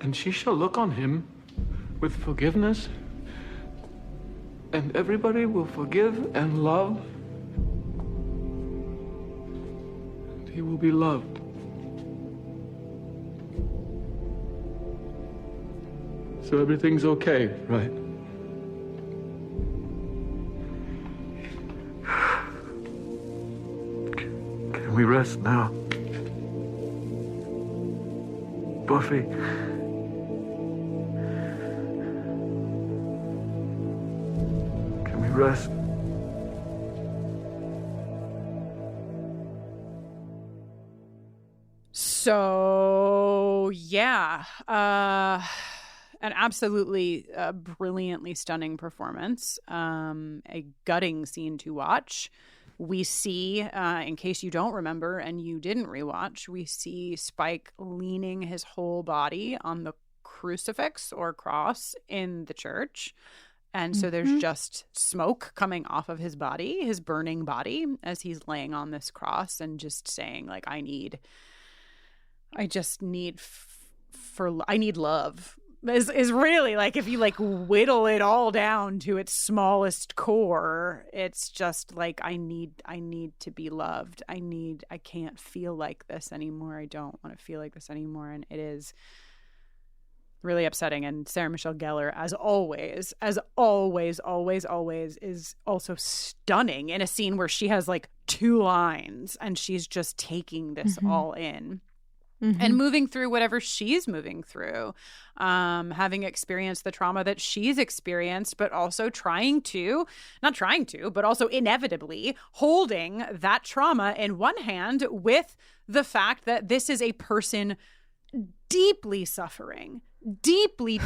S11: And she shall look on him with forgiveness, and everybody will forgive and love, and he will be loved. So everything's okay, right? Can we rest now? Buffy. Can we rest?
S6: So, yeah. An absolutely brilliantly stunning performance. A gutting scene to watch. We see, in case you don't remember and you didn't rewatch, we see Spike leaning his whole body on the crucifix or cross in the church. And so there's just smoke coming off of his body, his burning body, as he's laying on this cross and just saying, like, I need love. Is really, like, if you like whittle it all down to its smallest core, it's just like I need to be loved. I can't feel like this anymore. I don't want to feel like this anymore. And it is really upsetting. And Sarah Michelle Gellar, as always, is also stunning in a scene where she has like 2 lines and she's just taking this all in. And moving through whatever she's moving through, having experienced the trauma that she's experienced, but also but also inevitably holding that trauma in one hand with the fact that this is a person deeply suffering, deeply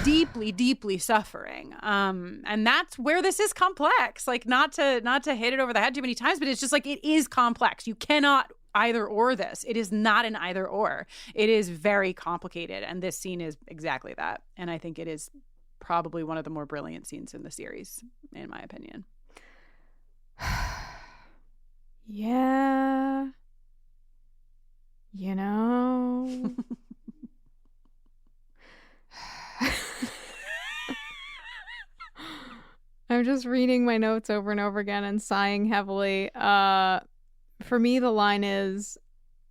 S6: suffering. And that's where this is complex. Like, not to hit it over the head too many times, but it's just like, it is complex. You cannot either or this. It is not an either or. It is very complicated. And this scene is exactly that. And I think it is probably one of the more brilliant scenes in the series, in my opinion.
S7: Yeah. You know. I'm just reading my notes over and over again and sighing heavily. For me, the line is,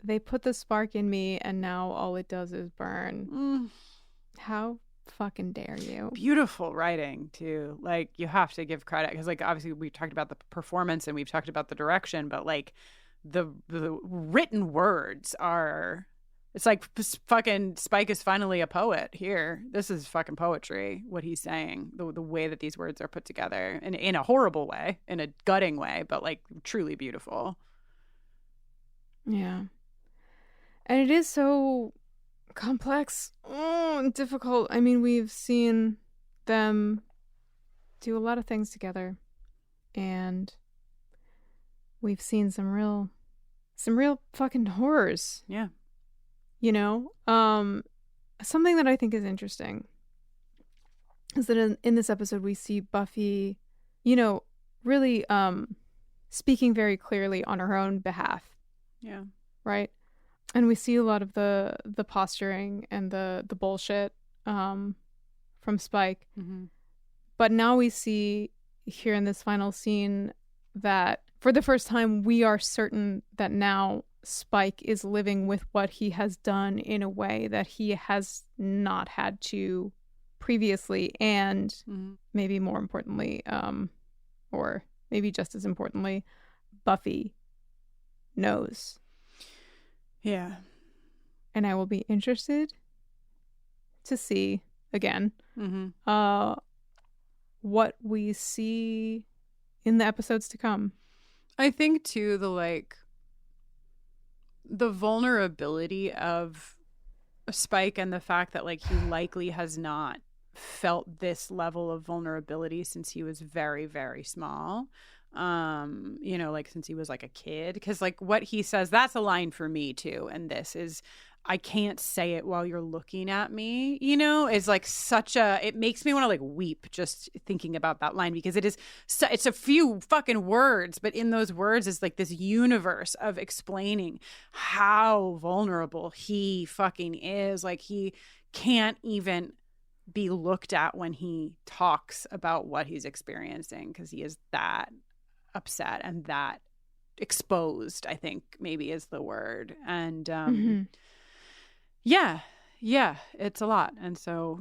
S7: they put the spark in me and now all it does is burn. How fucking dare you? Beautiful writing, too. Like, you have to give credit because, like, obviously we've talked about the performance and we've talked about the direction, but, like, the written words are... It's like fucking Spike is finally a poet here. This is fucking poetry, what he's saying. The way that these words are put together in a horrible way, in a gutting way, but, like, truly beautiful. Yeah. And it is so complex and difficult. I mean, we've seen them do a lot of things together. And we've seen some real fucking horrors. Yeah. You know? Something that I think is interesting is that in this episode we see Buffy, really speaking very clearly on her own behalf.
S6: Yeah.
S7: Right? And we see a lot of the posturing and the bullshit from Spike.
S6: Mm-hmm.
S7: But now we see here in this final scene that for the first time we are certain that now Spike is living with what he has done in a way that he has not had to previously, and maybe more importantly, or maybe just as importantly, Buffy knows.
S6: Yeah.
S7: And I will be interested to see again what we see in the episodes to come.
S6: I think too the vulnerability of Spike and the fact that he likely has not felt this level of vulnerability since he was very, very small. Since he was a kid, because what he says, that's a line for me too. And this is, I can't say it while you're looking at me, is it makes me want to weep just thinking about that line, because it's a few fucking words, but in those words is this universe of explaining how vulnerable he fucking is. He can't even be looked at when he talks about what he's experiencing, because he is that upset and that exposed, I think maybe is the word. And yeah, it's a lot. And so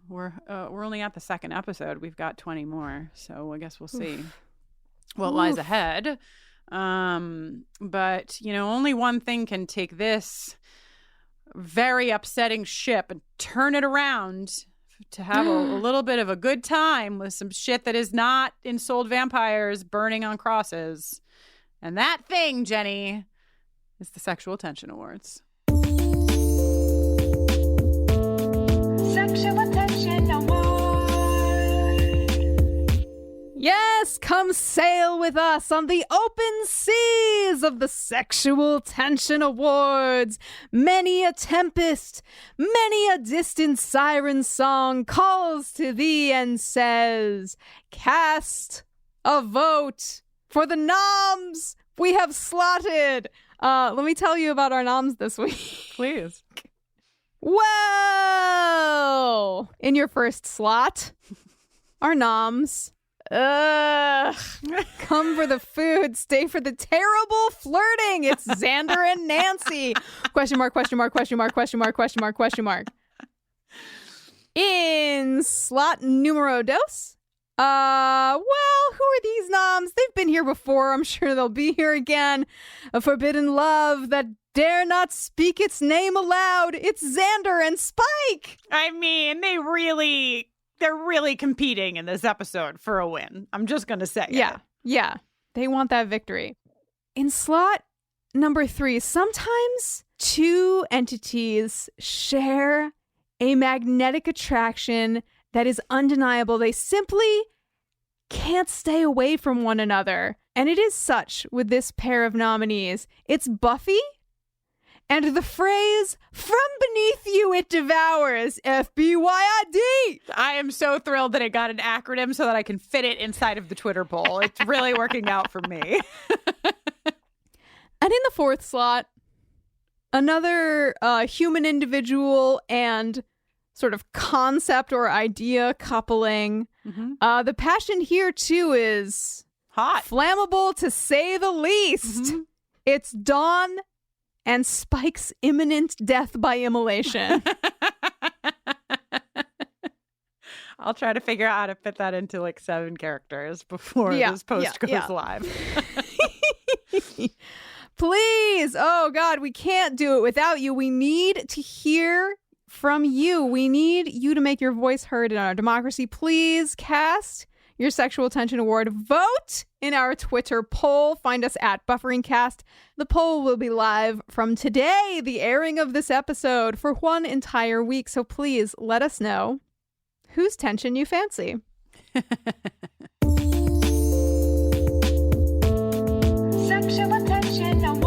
S6: we're only at the second episode. We've got 20 more, so I guess we'll see what lies ahead. But only one thing can take this very upsetting ship and turn it around to have a little bit of a good time with some shit that is not ensouled vampires burning on crosses. And that thing, Jenny, is the Sexual Tension Awards.
S3: Sexual Tension Award.
S7: Yes, come sail with us on the open seas of the Sexual Tension Awards. Many a tempest, many a distant siren song calls to thee and says, cast a vote for the noms we have slotted. Let me tell you about our noms this week.
S6: Please.
S7: Well, in your first slot, our noms. Come for the food, stay for the terrible flirting. It's Xander and Nancy. Question mark, question mark, question mark, question mark, question mark, question mark. In slot numero dos, who are these noms? They've been here before. I'm sure they'll be here again. A forbidden love that dare not speak its name aloud. It's Xander and Spike.
S6: I mean, they're really competing in this episode for a win. I'm just going to say it.
S7: Yeah. They want that victory. In slot number 3, sometimes two entities share a magnetic attraction that is undeniable. They simply can't stay away from one another. And it is such with this pair of nominees. It's Buffy and the phrase, from beneath you it devours, FBYID.
S6: I am so thrilled that it got an acronym so that I can fit it inside of the Twitter poll. It's really working out for me.
S7: And in the fourth slot, another human individual and sort of concept or idea coupling.
S6: Mm-hmm.
S7: The passion here, too, is
S6: hot.
S7: Flammable, to say the least. Mm-hmm. It's Dawn and Spike's imminent death by immolation.
S6: I'll try to figure out how to fit that into 7 characters before this post goes live.
S7: Please. Oh, God, we can't do it without you. We need to hear from you. We need you to make your voice heard in our democracy. Please cast your Sexual Tension Award. Vote in our Twitter poll. Find us at BufferingCast. The poll will be live from today, the airing of this episode, for 1 entire week. So please let us know whose tension you fancy.
S3: Sexual Tension Award.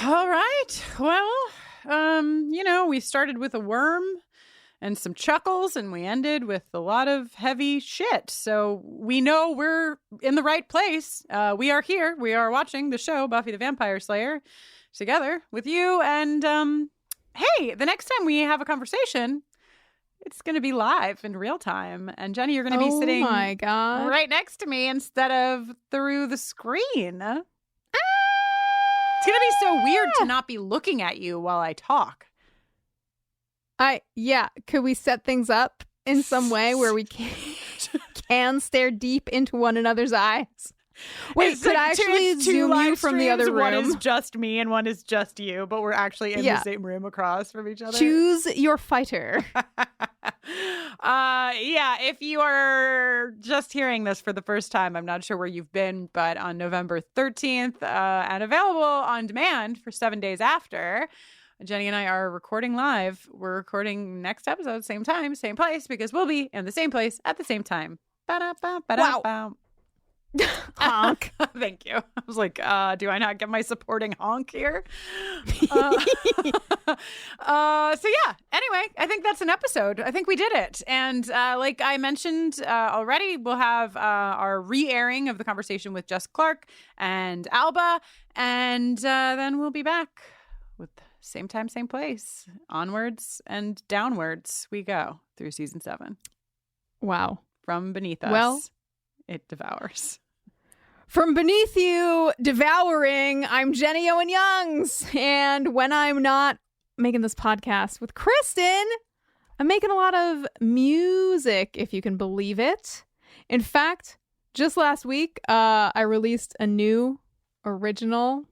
S6: All right. Well, we started with a worm. and some chuckles, and we ended with a lot of heavy shit. So we know we're in the right place. We are here. We are watching the show Buffy the Vampire Slayer together with you. And hey, the next time we have a conversation, it's going to be live in real time. And Jenny, you're going to be sitting right next to me instead of through the screen. It's going to be so weird to not be looking at you while I talk.
S7: Could we set things up in some way where we can stare deep into one another's eyes? Wait, could I actually zoom you from the other room?
S6: One is just me and one is just you, but we're actually in the same room across from each other.
S7: Choose your fighter.
S6: If you are just hearing this for the first time, I'm not sure where you've been, but on November 13th and available on demand for 7 days after, Jenny and I are recording live. We're recording next episode, same time, same place, because we'll be in the same place at the same time.
S7: Wow. Honk.
S6: Thank you. I was like, do I not get my supporting honk here? Anyway, I think that's an episode. I think we did it. And like I mentioned already, we'll have our re-airing of the conversation with Jess Clark and Alba. And then we'll be back with same time, same place. Onwards and downwards we go through season 7.
S7: Wow.
S6: From beneath us, it devours.
S7: From beneath you, devouring, I'm Jenny Owen Youngs. And when I'm not making this podcast with Kristin, I'm making a lot of music, if you can believe it. In fact, just last week, I released a new original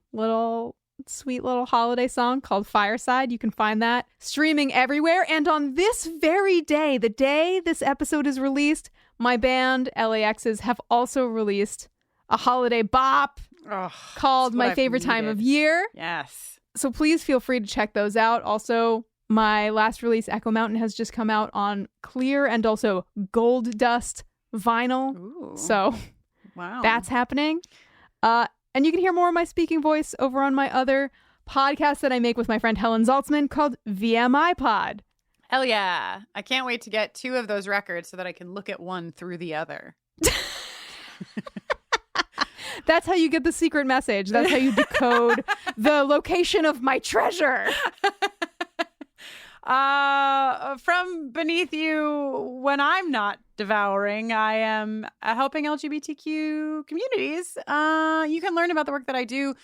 S7: sweet little holiday song called Fireside. You can find that streaming everywhere. And on this very day, the day this episode is released, my band LAXs have also released a holiday bop called My Favorite Time of Year.
S6: Yes.
S7: So please feel free to check those out. Also, my last release, Echo Mountain, has just come out on clear and also gold dust vinyl.
S6: Ooh.
S7: So
S6: wow,
S7: that's happening. And you can hear more of my speaking voice over on my other podcast that I make with my friend Helen Zaltzman called VMI Pod.
S6: Hell yeah. I can't wait to get 2 of those records so that I can look at one through the other.
S7: That's how you get the secret message. That's how you decode the location of my treasure.
S6: From beneath you, when I'm not devouring, I am helping LGBTQ communities. You can learn about the work that I do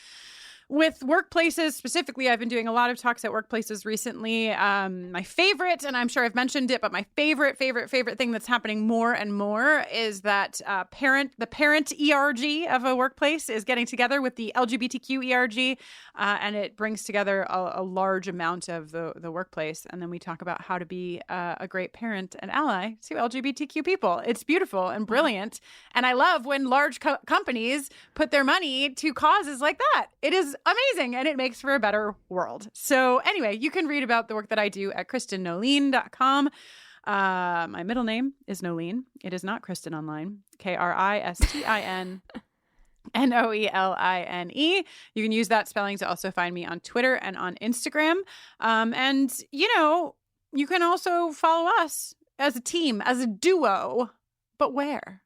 S6: with workplaces. Specifically, I've been doing a lot of talks at workplaces recently. My favorite, and I'm sure I've mentioned it, but my favorite thing that's happening more and more is that the parent ERG of a workplace is getting together with the LGBTQ ERG, and it brings together a large amount of the workplace. And then we talk about how to be a great parent and ally to LGBTQ people. It's beautiful and brilliant. And I love when large companies put their money to causes like that. It is amazing, and it makes for a better world. So anyway, you can read about the work that I do at KristinNoeline.com. My middle name is Noeline. It is not Kristin online. KristinNoeline. You can use that spelling to also find me on Twitter and on Instagram. And, you can also follow us as a team, as a duo. But where?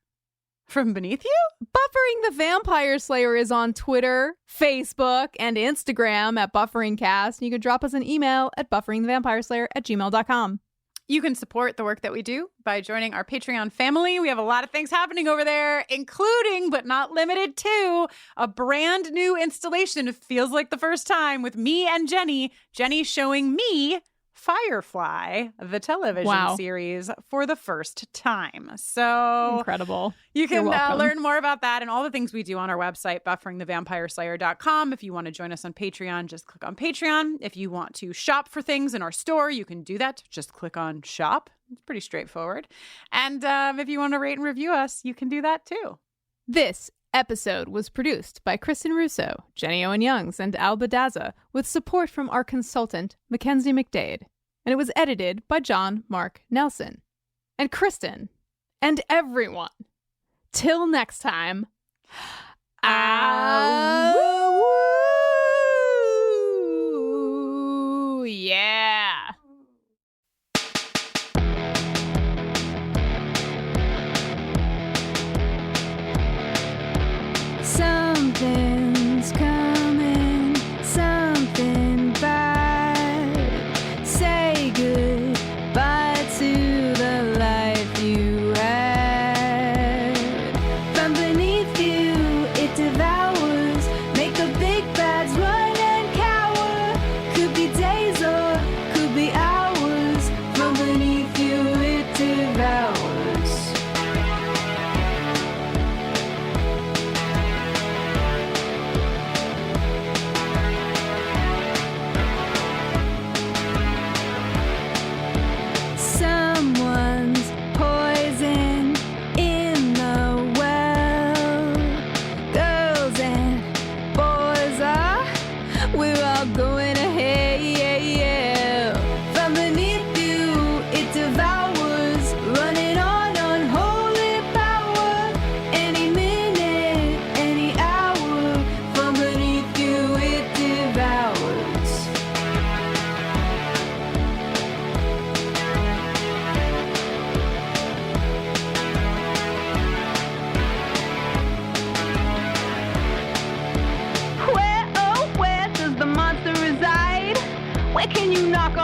S6: From beneath you?
S7: Buffering the Vampire Slayer is on Twitter, Facebook, and Instagram at BufferingCast. And you can drop us an email at bufferingthevampireslayer@gmail.com.
S6: You can support the work that we do by joining our Patreon family. We have a lot of things happening over there, including, but not limited to, a brand new installation. It feels like the first time with me and Jenny. Jenny showing me Firefly, the television series, for the first time. So
S7: incredible.
S6: You can learn more about that and all the things we do on our website, bufferingthevampireslayer.com. If you want to join us on Patreon, just click on Patreon. If you want to shop for things in our store, you can do that. Just click on shop. It's pretty straightforward. And if you want to rate and review us, you can do that too.
S7: This episode was produced by Kristin Russo, Jenny Owen Youngs, and Alba Daza, with support from our consultant, Mackenzie MacDade. And it was edited by John Mark Nelson. And Kristin, and everyone, till next time, yeah.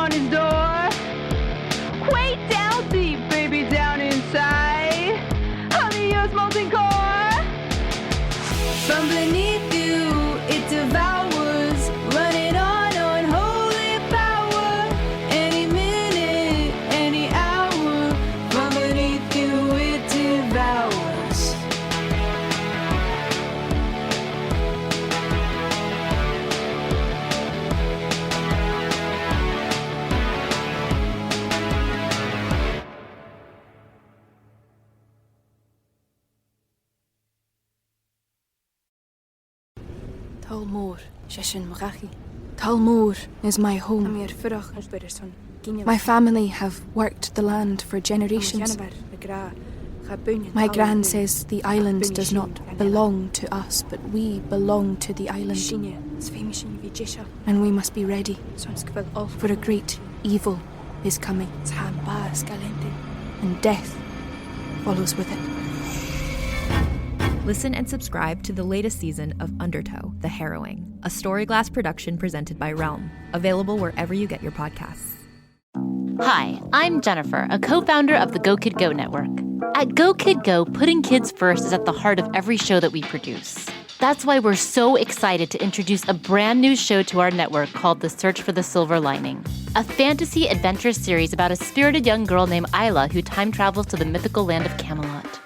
S3: on his door. Way down deep, baby, down inside. Honey, yours molten core. From beneath you, it devours. Running on unholy power. Any minute, any hour. From beneath you, it devours.
S12: Talmor, Sheshin Marachi. Talmor is my home. My family have worked the land for generations. My gran says the island does not belong to us, but we belong to the island. And we must be ready, for a great evil is coming, and death follows with it.
S4: Listen and subscribe to the latest season of Undertow, The Harrowing, a Storyglass production presented by Realm, available wherever you get your podcasts.
S5: Hi, I'm Jennifer, a co-founder of the Go Kid Go network. At Go Kid Go, putting kids first is at the heart of every show that we produce. That's why we're so excited to introduce a brand new show to our network called The Search for the Silver Lining, a fantasy adventure series about a spirited young girl named Isla who time travels to the mythical land of Camelot.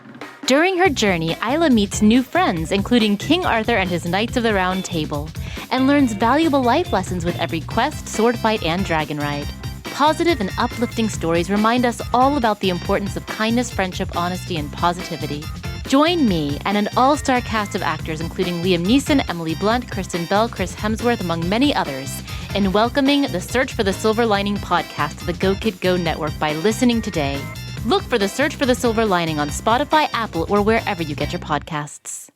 S5: During her journey, Isla meets new friends, including King Arthur and his Knights of the Round Table, and learns valuable life lessons with every quest, sword fight, and dragon ride. Positive and uplifting stories remind us all about the importance of kindness, friendship, honesty, and positivity. Join me and an all-star cast of actors, including Liam Neeson, Emily Blunt, Kristen Bell, Chris Hemsworth, among many others, in welcoming the Search for the Silver Lining podcast to the Go Kid Go network by listening today. Look for The Search for the Silver Lining on Spotify, Apple, or wherever you get your podcasts.